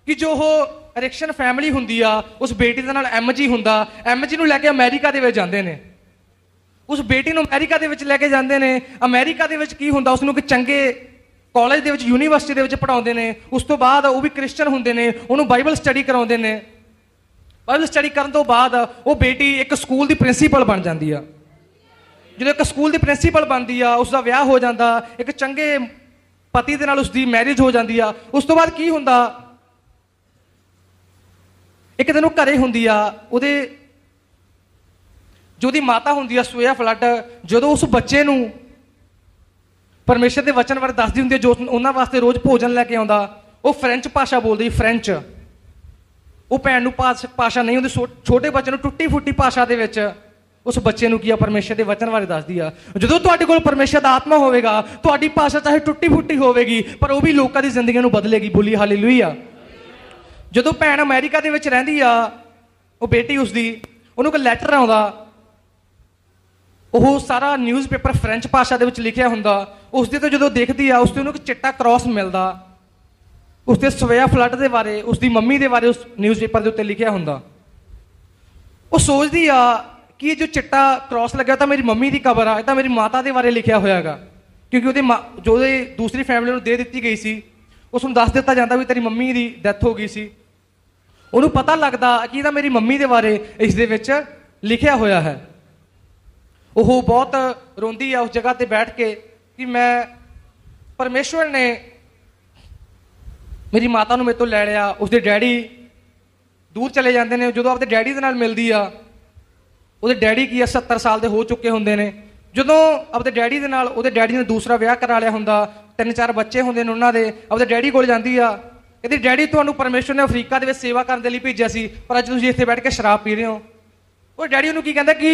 ਕਿ ਜੋ ਉਹ ਰਿਕਸ਼ਨ ਫੈਮਿਲੀ ਹੁੰਦੀ ਆ, ਉਸ ਬੇਟੀ ਦੇ ਨਾਲ MG ਹੁੰਦਾ। MG ਨੂੰ ਲੈ ਕੇ ਅਮਰੀਕਾ ਦੇ ਵਿੱਚ ਜਾਂਦੇ ਨੇ। ਉਸ ਬੇਟੀ ਨੂੰ ਅਮਰੀਕਾ ਦੇ ਵਿੱਚ ਲੈ ਕੇ ਜਾਂਦੇ ਨੇ। ਅਮਰੀਕਾ ਦੇ ਵਿੱਚ ਕੀ ਹੁੰਦਾ? ਉਸਨੂੰ ਇੱਕ ਚੰਗੇ ਕਾਲਜ ਦੇ ਵਿੱਚ, ਯੂਨੀਵਰਸਿਟੀ ਦੇ ਵਿੱਚ ਪੜ੍ਹਾਉਂਦੇ ਨੇ। ਉਸ ਤੋਂ ਬਾਅਦ ਉਹ ਵੀ ਕ੍ਰਿਸਚਨ ਹੁੰਦੇ ਨੇ, ਉਹਨੂੰ ਬਾਈਬਲ ਸਟੱਡੀ ਕਰਾਉਂਦੇ ਨੇ। ਬਾਈਬਲ ਸਟੱਡੀ ਕਰਨ ਤੋਂ ਬਾਅਦ ਉਹ ਬੇਟੀ ਇੱਕ ਸਕੂਲ ਦੀ ਪ੍ਰਿੰਸੀਪਲ ਬਣ ਜਾਂਦੀ ਆ। ਜਦੋਂ ਇੱਕ ਸਕੂਲ ਦੀ ਪ੍ਰਿੰਸੀਪਲ ਬਣਦੀ ਆ, ਉਸਦਾ ਵਿਆਹ ਹੋ ਜਾਂਦਾ, ਇੱਕ ਚੰਗੇ ਪਤੀ ਦੇ ਨਾਲ ਉਸਦੀ ਮੈਰਿਜ ਹੋ ਜਾਂਦੀ ਆ। ਉਸ ਤੋਂ ਬਾਅਦ ਕੀ ਹੁੰਦਾ? ਇੱਕ ਦਿਨ ਉਹ ਘਰੇ ਹੁੰਦੀ ਆ। ਉਹਦੇ ਜੋ ਉਹਦੀ ਮਾਤਾ ਹੁੰਦੀ ਆ ਸਵੇਆ ਫਲੱਡ, ਜਦੋਂ ਉਸ ਬੱਚੇ ਨੂੰ ਪਰਮੇਸ਼ਰ ਦੇ ਵਚਨ ਬਾਰੇ ਦੱਸਦੀ ਹੁੰਦੀ ਹੈ, ਜੋ ਉਹਨਾਂ ਵਾਸਤੇ ਰੋਜ਼ ਭੋਜਨ ਲੈ ਕੇ ਆਉਂਦਾ। ਉਹ ਫ੍ਰੈਂਚ ਭਾਸ਼ਾ ਬੋਲਦੀ, ਫ੍ਰੈਂਚ। ਉਹ ਭੈਣ ਨੂੰ ਭਾਸ਼ਾ ਨਹੀਂ ਹੁੰਦੀ, ਛੋਟੇ ਬੱਚੇ ਨੂੰ ਟੁੱਟੀ ਫੁੱਟੀ ਭਾਸ਼ਾ ਦੇ ਵਿੱਚ ਉਸ ਬੱਚੇ ਨੂੰ ਕੀ ਆ, ਪਰਮੇਸ਼ਰ ਦੇ ਵਚਨ ਬਾਰੇ ਦੱਸਦੀ ਆ। ਜਦੋਂ ਤੁਹਾਡੇ ਕੋਲ ਪਰਮੇਸ਼ਰ ਦਾ ਆਤਮਾ ਹੋਵੇਗਾ, ਤੁਹਾਡੀ ਭਾਸ਼ਾ ਚਾਹੇ ਟੁੱਟੀ ਫੁੱਟੀ ਹੋਵੇਗੀ, ਪਰ ਉਹ ਵੀ ਲੋਕਾਂ ਦੀ ਜ਼ਿੰਦਗੀ ਨੂੰ ਬਦਲੇਗੀ। ਬੋਲੀ ਹਾਲੇਲੂਇਆ। ਜਦੋਂ ਭੈਣ ਅਮਰੀਕਾ ਦੇ ਵਿੱਚ ਰਹਿੰਦੀ ਆ, ਉਹ ਬੇਟੀ ਉਸਦੀ, ਉਹਨੂੰ ਕੋਈ ਲੈਟਰ ਆਉਂਦਾ, ਉਹ ਸਾਰਾ ਨਿਊਜ਼ਪੇਪਰ ਫ੍ਰੈਂਚ ਭਾਸ਼ਾ ਦੇ ਵਿੱਚ ਲਿਖਿਆ ਹੁੰਦਾ। ਉਸਦੇ ਤੋਂ ਜਦੋਂ ਦੇਖਦੀ ਆ, ਉਸ ਤੇ ਉਹਨੂੰ ਇੱਕ ਚਿੱਟਾ ਕ੍ਰਾਸ ਮਿਲਦਾ, ਉਸਦੇ ਸਵਿਆ ਫਲੱਡ ਦੇ ਬਾਰੇ, ਉਸਦੀ ਮੰਮੀ ਦੇ ਬਾਰੇ ਉਸ ਨਿਊਜ਼ਪੇਪਰ ਦੇ ਉੱਤੇ ਲਿਖਿਆ ਹੁੰਦਾ। ਉਹ ਸੋਚਦੀ ਆ ਕਿ ਇਹ ਜੋ ਚਿੱਟਾ ਕ੍ਰਾਸ ਲੱਗਿਆ ਤਾਂ ਮੇਰੀ ਮੰਮੀ ਦੀ ਕਬਰ ਆ, ਇਹ ਤਾਂ ਮੇਰੀ ਮਾਤਾ ਦੇ ਬਾਰੇ ਲਿਖਿਆ ਹੋਇਆ ਹੈਗਾ, ਕਿਉਂਕਿ ਉਹਦੇ ਦੂਸਰੀ ਫੈਮਿਲੀ ਨੂੰ ਦੇ ਦਿੱਤੀ ਗਈ ਸੀ। ਉਸ ਨੂੰ ਦੱਸ ਦਿੱਤਾ ਜਾਂਦਾ ਵੀ ਤੇਰੀ ਮੰਮੀ ਦੀ ਡੈਥ ਹੋ ਗਈ ਸੀ। ਉਹਨੂੰ ਪਤਾ ਲੱਗਦਾ ਕਿ ਇਹ ਤਾਂ ਮੇਰੀ ਮੰਮੀ ਦੇ ਬਾਰੇ ਇਸ ਦੇ ਵਿੱਚ ਲਿਖਿਆ ਹੋਇਆ ਹੈ। ਉਹ ਬਹੁਤ ਰੋਂਦੀ ਆ ਉਸ ਜਗ੍ਹਾ ਤੇ ਬੈਠ ਕੇ ਕਿ ਮੈਂ, ਪਰਮੇਸ਼ਵਰ ਨੇ ਮੇਰੀ ਮਾਤਾ ਨੂੰ ਮੇਰੇ ਤੋਂ ਲੈ ਲਿਆ। ਉਸਦੇ ਡੈਡੀ ਦੂਰ ਚਲੇ ਜਾਂਦੇ ਨੇ। ਜਦੋਂ ਆਪਦੇ ਡੈਡੀ ਦੇ ਨਾਲ ਮਿਲਦੀ ਆ, ਉਹਦੇ ਡੈਡੀ ਕੀ ਆ 70 ਸਾਲ ਦੇ ਹੋ ਚੁੱਕੇ ਹੁੰਦੇ ਨੇ। ਜਦੋਂ ਆਪਦੇ ਡੈਡੀ ਦੇ ਨਾਲ, ਉਹਦੇ ਡੈਡੀ ਨੇ ਦੂਸਰਾ ਵਿਆਹ ਕਰਾ ਲਿਆ ਹੁੰਦਾ, 3-4 ਬੱਚੇ ਹੁੰਦੇ ਨੇ ਉਹਨਾਂ ਦੇ। ਆਪਦੇ ਡੈਡੀ ਕੋਲ ਜਾਂਦੀ ਆ, ਕਹਿੰਦੀ ਡੈਡੀ ਤੁਹਾਨੂੰ ਪਰਮੇਸ਼ਵਰ ਨੇ ਅਫਰੀਕਾ ਦੇ ਵਿੱਚ ਸੇਵਾ ਕਰਨ ਦੇ ਲਈ ਭੇਜਿਆ ਸੀ, ਪਰ ਅੱਜ ਤੁਸੀਂ ਇੱਥੇ ਬੈਠ ਕੇ ਸ਼ਰਾਬ ਪੀ ਰਹੇ ਹੋ। ਉਹ ਡੈਡੀ ਉਹਨੂੰ ਕੀ ਕਹਿੰਦਾ ਕਿ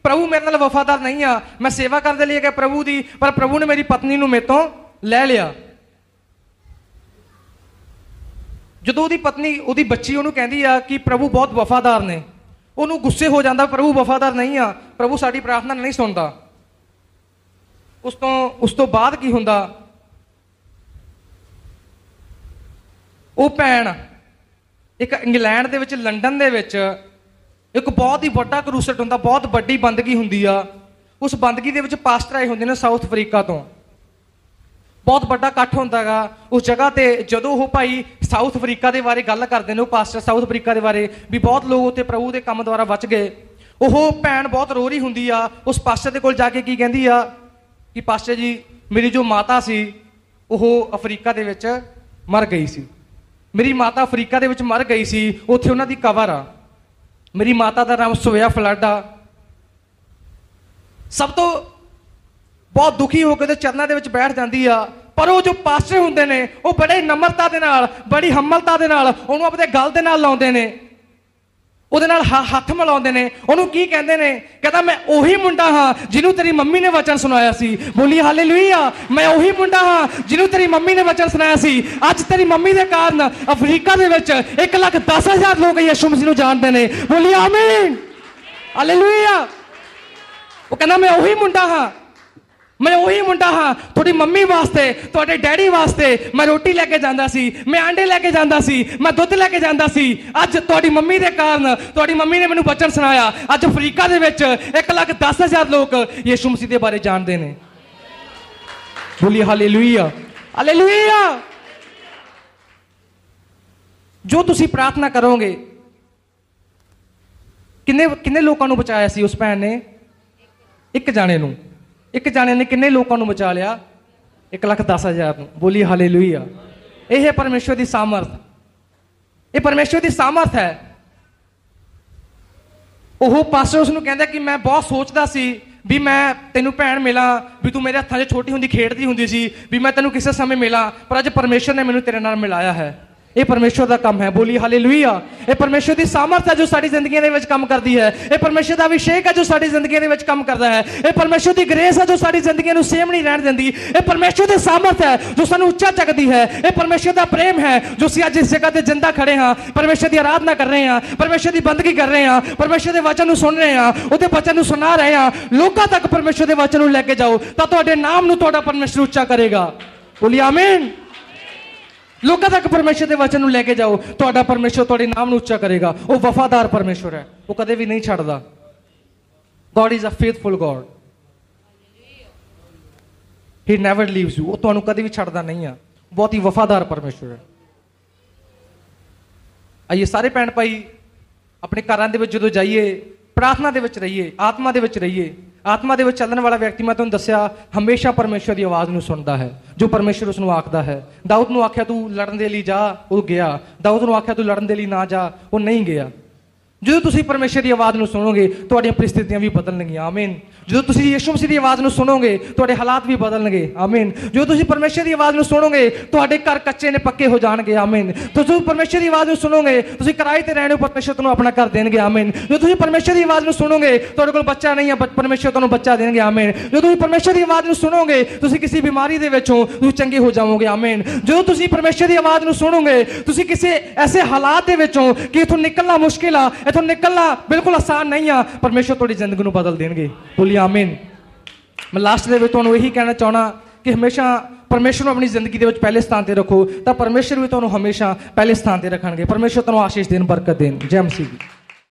ਪ੍ਰਭੂ ਮੇਰੇ ਨਾਲ ਵਫਾਦਾਰ ਨਹੀਂ ਆ, ਮੈਂ ਸੇਵਾ ਕਰਨ ਦੇ ਲਈ ਗਿਆ ਪ੍ਰਭੂ ਦੀ, ਪਰ ਪ੍ਰਭੂ ਨੇ ਮੇਰੀ ਪਤਨੀ ਨੂੰ ਮੇਰੇ ਤੋਂ ਲੈ ਲਿਆ। ਜਦੋਂ ਉਹਦੀ ਪਤਨੀ, ਉਹਦੀ ਬੱਚੀ ਉਹਨੂੰ ਕਹਿੰਦੀ ਆ ਕਿ ਪ੍ਰਭੂ ਬਹੁਤ ਵਫਾਦਾਰ ਨੇ, ਉਹਨੂੰ ਗੁੱਸੇ ਹੋ ਜਾਂਦਾ, ਪ੍ਰਭੂ ਵਫਾਦਾਰ ਨਹੀਂ ਆ, ਪ੍ਰਭੂ ਸਾਡੀ ਪ੍ਰਾਰਥਨਾ ਨਹੀਂ ਸੁਣਦਾ। ਉਸ ਤੋਂ ਬਾਅਦ ਕੀ ਹੁੰਦਾ, ਉਹ ਭੈਣ ਇੱਕ ਇੰਗਲੈਂਡ ਦੇ ਵਿੱਚ, ਲੰਡਨ ਦੇ ਵਿੱਚ ਇੱਕ ਬਹੁਤ ਹੀ ਵੱਡਾ ਕਰੂਸਟ ਹੁੰਦਾ, ਬਹੁਤ ਵੱਡੀ ਬੰਦਗੀ ਹੁੰਦੀ ਆ। ਉਸ ਬੰਦਗੀ ਦੇ ਵਿੱਚ ਪਾਸਟਰ ਆਏ ਹੁੰਦੇ ਨੇ ਸਾਊਥ ਅਫਰੀਕਾ ਤੋਂ, ਬਹੁਤ ਵੱਡਾ ਇਕੱਠ ਹੁੰਦਾ ਗਾ ਉਸ ਜਗ੍ਹਾ ਤੇ। ਜਦੋਂ ਉਹ ਭਾਈ ਸਾਊਥ ਅਫਰੀਕਾ ਦੇ ਬਾਰੇ ਗੱਲ ਕਰਦੇ ਨੇ, ਉਹ ਪਾਸਟਰ ਸਾਊਥ ਅਫਰੀਕਾ ਦੇ ਬਾਰੇ ਵੀ ਬਹੁਤ ਲੋਕ ਉੱਥੇ ਪ੍ਰਭੂ ਦੇ ਕੰਮ ਦੁਆਰਾ ਬਚ ਗਏ, ਉਹ ਭੈਣ ਬਹੁਤ ਰੋ ਰਹੀ ਹੁੰਦੀ ਆ। ਉਸ ਪਾਸਟਰ ਦੇ ਕੋਲ ਜਾ ਕੇ ਕੀ ਕਹਿੰਦੀ ਆ ਕਿ ਪਾਸਟਰ ਜੀ, ਮੇਰੀ ਜੋ ਮਾਤਾ ਸੀ ਉਹ ਅਫਰੀਕਾ ਦੇ ਵਿੱਚ ਮਰ ਗਈ ਸੀ, ਮੇਰੀ ਮਾਤਾ ਅਫਰੀਕਾ ਦੇ ਵਿੱਚ ਮਰ ਗਈ ਸੀ, ਉੱਥੇ ਉਹਨਾਂ ਦੀ ਕਬਰ ਆ, ਮੇਰੀ ਮਾਤਾ ਦਾ ਨਾਮ ਸਵਿਆ ਫਲੱਡ ਆ। ਸਭ ਤੋਂ ਬਹੁਤ ਦੁਖੀ ਹੋ ਕੇ ਉਹਦੇ ਚਰਨਾਂ ਦੇ ਵਿੱਚ ਬੈਠ ਜਾਂਦੀ ਆ। ਪਰ ਉਹ ਜੋ ਪਾਸਟਰ ਹੁੰਦੇ ਨੇ, ਉਹ ਬੜੇ ਨਮਰਤਾ ਦੇ ਨਾਲ, ਬੜੀ ਹੰਮਲਤਾ ਦੇ ਨਾਲ ਉਹਨੂੰ ਆਪਣੇ ਗਲ ਦੇ ਨਾਲ ਲਾਉਂਦੇ ਨੇ, ਉਹਦੇ ਨਾਲ ਹੱਥ ਮਿਲਾਉਂਦੇ ਨੇ। ਉਹਨੂੰ ਕੀ ਕਹਿੰਦੇ ਨੇ, ਕਹਿੰਦਾ ਮੈਂ ਉਹੀ ਮੁੰਡਾ ਹਾਂ ਜਿਹਨੂੰ ਤੇਰੀ ਮੰਮੀ ਨੇ ਵਚਨ ਸੁਣਾਇਆ ਸੀ। ਬੋਲੀ ਹਾਲੇਲੂਇਆ। ਮੈਂ ਉਹੀ ਮੁੰਡਾ ਹਾਂ ਜਿਹਨੂੰ ਤੇਰੀ ਮੰਮੀ ਨੇ ਵਚਨ ਸੁਣਾਇਆ ਸੀ। ਅੱਜ ਤੇਰੀ ਮੰਮੀ ਦੇ ਕਾਰਨ ਅਫਰੀਕਾ ਦੇ ਵਿੱਚ 1,10,000 ਲੋਕ ਯਿਸੂ ਮਸੀਹ ਨੂੰ ਜਾਣਦੇ ਨੇ। ਬੋਲੀ ਆਮੀਨ, ਹਾਲੇਲੂਇਆ। ਉਹ ਕਹਿੰਦਾ ਮੈਂ ਉਹੀ ਮੁੰਡਾ ਹਾਂ, ਮੈਂ ਉਹੀ ਮੁੰਡਾ ਹਾਂ। ਤੁਹਾਡੀ ਮੰਮੀ ਵਾਸਤੇ, ਤੁਹਾਡੇ ਡੈਡੀ ਵਾਸਤੇ ਮੈਂ ਰੋਟੀ ਲੈ ਕੇ ਜਾਂਦਾ ਸੀ, ਮੈਂ ਆਂਡੇ ਲੈ ਕੇ ਜਾਂਦਾ ਸੀ, ਮੈਂ ਦੁੱਧ ਲੈ ਕੇ ਜਾਂਦਾ ਸੀ। ਅੱਜ ਤੁਹਾਡੀ ਮੰਮੀ ਦੇ ਕਾਰਨ, ਤੁਹਾਡੀ ਮੰਮੀ ਨੇ ਮੈਨੂੰ ਵਚਨ ਸੁਣਾਇਆ। ਅੱਜ ਅਫਰੀਕਾ ਦੇ ਵਿੱਚ 1,10,000 ਲੋਕ ਯਿਸੂ ਮਸੀਹ ਦੇ ਬਾਰੇ ਜਾਣਦੇ ਨੇ। ਬੋਲੀ ਹਾਲੇਲੂਇਆ, ਹਾਲੇਲੂਇਆ। ਜੋ ਤੁਸੀਂ ਪ੍ਰਾਰਥਨਾ ਕਰੋਗੇ, ਕਿੰਨੇ ਲੋਕਾਂ ਨੂੰ ਬਚਾਇਆ ਸੀ ਉਸ ਭੈਣ ਨੇ? ਇੱਕ ਜਾਣੇ ਨੂੰ। ਇੱਕ ਜਾਣੇ ਨੇ ਕਿੰਨੇ ਲੋਕਾਂ ਨੂੰ ਬਚਾ ਲਿਆ? 1,10,000 ਨੂੰ। ਬੋਲੀ ਹਾਲੇਲੂਇਆ। ਇਹ ਹੈ ਪਰਮੇਸ਼ਵਰ ਦੀ ਸਾਮਰਥ, ਇਹ ਪਰਮੇਸ਼ਵਰ ਦੀ ਸਾਮਰਥ ਹੈ। ਉਹ ਪਾਸਟਰ ਉਸ ਨੂੰ ਕਹਿੰਦਾ ਕਿ ਮੈਂ ਬਹੁਤ ਸੋਚਦਾ ਸੀ ਵੀ ਮੈਂ ਤੈਨੂੰ ਭੈਣ ਮਿਲਾਂ, ਵੀ ਤੂੰ ਮੇਰੇ ਹੱਥਾਂ 'ਚ ਛੋਟੀ ਹੁੰਦੀ ਖੇਡਦੀ ਹੁੰਦੀ ਸੀ, ਵੀ ਮੈਂ ਤੈਨੂੰ ਕਿਸੇ ਸਮੇਂ ਮਿਲਾਂ, ਪਰ ਅੱਜ ਪਰਮੇਸ਼ਵਰ ਨੇ ਮੈਨੂੰ ਤੇਰੇ ਨਾਲ ਮਿਲਾਇਆ ਹੈ। ਇਹ ਪਰਮੇਸ਼ਵਰ ਦਾ ਕੰਮ ਹੈ। ਬੋਲੀ ਹਾਲੇਲੂਇਆ। ਇਹ ਪਰਮੇਸ਼ਵਰ ਦੀ ਸਾਮਰਥ ਹੈ ਜੋ ਸਾਡੀ ਜ਼ਿੰਦਗੀਆਂ ਦੇ ਵਿੱਚ ਕੰਮ ਕਰਦੀ ਹੈ। ਇਹ ਪਰਮੇਸ਼ਵਰ ਦਾ ਅਭਿਸ਼ੇਕ ਹੈ ਜੋ ਸਾਡੀ ਜ਼ਿੰਦਗੀਆਂ ਦੇ ਵਿੱਚ ਕੰਮ ਕਰਦਾ ਹੈ। ਇਹ ਪਰਮੇਸ਼ਵਰ ਦੀ ਗ੍ਰੇਸ ਹੈ ਜੋ ਸਾਡੀ ਜ਼ਿੰਦਗੀਆਂ ਨੂੰ ਸੇਮ ਨਹੀਂ ਰਹਿਣ ਦਿੰਦੀ। ਇਹ ਪਰਮੇਸ਼ਵਰ ਦੀ ਸਾਮਰਥ ਹੈ ਜੋ ਸਾਨੂੰ ਉੱਚਾ ਚੱਕਦੀ ਹੈ। ਇਹ ਪਰਮੇਸ਼ਵਰ ਦਾ ਪ੍ਰੇਮ ਹੈ ਜੋ ਅਸੀਂ ਅੱਜ ਇਸ ਜਗ੍ਹਾ ਤੇ ਜਿੰਦਾ ਖੜੇ ਹਾਂ, ਪਰਮੇਸ਼ਵਰ ਦੀ ਆਰਾਧਨਾ ਕਰ ਰਹੇ ਹਾਂ, ਪਰਮੇਸ਼ਵਰ ਦੀ ਬੰਦਗੀ ਕਰ ਰਹੇ ਹਾਂ, ਪਰਮੇਸ਼ਵਰ ਦੇ ਵਚਨ ਨੂੰ ਸੁਣ ਰਹੇ ਹਾਂ, ਉਹਦੇ ਵਚਨ ਨੂੰ ਸੁਣਾ ਰਹੇ ਹਾਂ। ਲੋਕਾਂ ਤੱਕ ਪਰਮੇਸ਼ਵਰ ਦੇ ਵਚਨ ਨੂੰ ਲੈ ਕੇ ਜਾਓ ਤਾਂ ਤੁਹਾਡੇ ਨਾਮ ਨੂੰ ਤੁਹਾਡਾ ਪਰਮੇਸ਼ਵਰ ਉੱਚਾ ਕਰੇਗਾ। ਬੋਲੀ ਆਮੀਨ। ਲੋਕਾਂ ਤੱਕ ਪਰਮੇਸ਼ਵਰ ਦੇ ਵਚਨ ਨੂੰ ਲੈ ਕੇ ਜਾਓ, ਤੁਹਾਡਾ ਪਰਮੇਸ਼ਵਰ ਤੁਹਾਡੇ ਨਾਮ ਨੂੰ ਉੱਚਾ ਕਰੇਗਾ। ਉਹ ਵਫਾਦਾਰ ਪਰਮੇਸ਼ਵਰ ਹੈ, ਉਹ ਕਦੇ ਵੀ ਨਹੀਂ ਛੱਡਦਾ। God is a faithful God. He never leaves you. ਉਹ ਤੁਹਾਨੂੰ ਕਦੇ ਵੀ ਛੱਡਦਾ ਨਹੀਂ ਆ। ਬਹੁਤ ਹੀ ਵਫਾਦਾਰ ਪਰਮੇਸ਼ਵਰ ਹੈ। ਆਈਏ ਸਾਰੇ ਭੈਣ ਭਾਈ ਆਪਣੇ ਘਰਾਂ ਦੇ ਵਿੱਚ ਜਦੋਂ ਜਾਈਏ, ਪ੍ਰਾਰਥਨਾ ਦੇ ਵਿੱਚ ਰਹੀਏ, ਆਤਮਾ ਦੇ ਵਿੱਚ ਰਹੀਏ। ਆਤਮਾ ਦੇ ਵਿੱਚ ਚੱਲਣ ਵਾਲਾ ਵਿਅਕਤੀ, ਮੈਂ ਤੁਹਾਨੂੰ ਦੱਸਿਆ, ਹਮੇਸ਼ਾ ਪਰਮੇਸ਼ਵਰ ਦੀ ਆਵਾਜ਼ ਨੂੰ ਸੁਣਦਾ ਹੈ ਜੋ ਪਰਮੇਸ਼ਵਰ ਉਸ ਨੂੰ ਆਖਦਾ ਹੈ। ਦਾਊਦ ਨੂੰ ਆਖਿਆ ਤੂੰ ਲੜਨ ਦੇ ਲਈ ਜਾ, ਉਹ ਗਿਆ। ਦਾਊਦ ਨੂੰ ਆਖਿਆ ਤੂੰ ਲੜਨ ਦੇ ਲਈ ਨਾ ਜਾ, ਉਹ ਨਹੀਂ ਗਿਆ। ਜਦੋਂ ਤੁਸੀਂ ਪਰਮੇਸ਼ਰ ਦੀ ਆਵਾਜ਼ ਨੂੰ ਸੁਣੋਗੇ ਤੁਹਾਡੀਆਂ ਪਰਿਸਥਿਤੀਆਂ ਵੀ ਬਦਲਣਗੀਆਂ ਆਮੀਨ। ਜਦੋਂ ਤੁਸੀਂ ਯਿਸੂ ਮਸੀਹ ਦੀ ਆਵਾਜ਼ ਨੂੰ ਸੁਣੋਗੇ ਤੁਹਾਡੇ ਹਾਲਾਤ ਵੀ ਬਦਲਣਗੇ ਆਮੀਨ। ਜਦੋਂ ਤੁਸੀਂ ਪਰਮੇਸ਼ਰ ਦੀ ਆਵਾਜ਼ ਨੂੰ ਸੁਣੋਗੇ ਤੁਹਾਡੇ ਘਰ ਕੱਚੇ ਨੇ ਪੱਕੇ ਹੋ ਜਾਣਗੇ ਆਮੀਨ। ਤੁਸੀਂ ਪਰਮੇਸ਼ਰ ਦੀ ਆਵਾਜ਼ ਨੂੰ ਸੁਣੋਗੇ ਤੁਸੀਂ ਕਿਰਾਏ ਤੇ ਰਹਿਣੇ ਹੋ ਪਰਮੇਸ਼ਰ ਤੁਹਾਨੂੰ ਆਪਣਾ ਘਰ ਦੇਣਗੇ ਆਮੀਨ। ਜਦੋਂ ਤੁਸੀਂ ਪਰਮੇਸ਼ਰ ਦੀ ਆਵਾਜ਼ ਨੂੰ ਸੁਣੋਗੇ ਤੁਹਾਡੇ ਕੋਲ ਬੱਚਾ ਨਹੀਂ ਹੈ ਪਰਮੇਸ਼ਰ ਤੁਹਾਨੂੰ ਬੱਚਾ ਦੇਣਗੇ ਆਮੀਨ। ਜਦੋਂ ਤੁਸੀਂ ਪਰਮੇਸ਼ਰ ਦੀ ਆਵਾਜ਼ ਨੂੰ ਸੁਣੋਗੇ ਤੁਸੀਂ ਕਿਸੇ ਬਿਮਾਰੀ ਦੇ ਵਿੱਚੋਂ ਤੁਸੀਂ ਚੰਗੇ ਹੋ ਜਾਵੋਗੇ ਆਮੀਨ। ਜਦੋਂ ਤੁਸੀਂ ਪਰਮੇਸ਼ਰ ਦੀ ਆਵਾਜ਼ ਨੂੰ ਸੁਣੋਗੇ ਤੁਸੀਂ ਕਿਸੇ ਐਸੇ ਹਾਲਾਤ ਦੇ ਵਿੱਚੋਂ ਕਿ ਇਥੋਂ ਨਿਕਲਣਾ ਮੁਸ਼ਕਿਲ ਆ, ਇਥੋਂ ਨਿਕਲਣਾ ਬਿਲਕੁਲ ਆਸਾਨ ਨਹੀਂ ਆ, ਪਰਮੇਸ਼ਰ ਤੁਹਾਡੀ ਜ਼ਿੰਦਗੀ ਨੂੰ ਬਦਲ ਦੇਣਗੇ। ਬੋਲੀ ਆਮੀਨ। ਮੈਂ ਲਾਸਟ ਦੇ ਵਿੱਚ ਤੁਹਾਨੂੰ ਇਹੀ ਕਹਿਣਾ ਚਾਹਣਾ ਕਿ ਹਮੇਸ਼ਾ ਪਰਮੇਸ਼ਰ ਨੂੰ ਆਪਣੀ ਜ਼ਿੰਦਗੀ ਦੇ ਵਿੱਚ ਪਹਿਲੇ ਸਥਾਨ ਤੇ ਰੱਖੋ ਤਾਂ ਪਰਮੇਸ਼ਰ ਵੀ ਤੁਹਾਨੂੰ ਹਮੇਸ਼ਾ ਪਹਿਲੇ ਸਥਾਨ ਤੇ ਰੱਖਣਗੇ। ਪਰਮੇਸ਼ਰ ਤੁਹਾਨੂੰ ਆਸ਼ੀਸ਼ ਦੇਣ, ਬਰਕਤ ਦੇਣ। ਜੈ ਮਸੀਹ।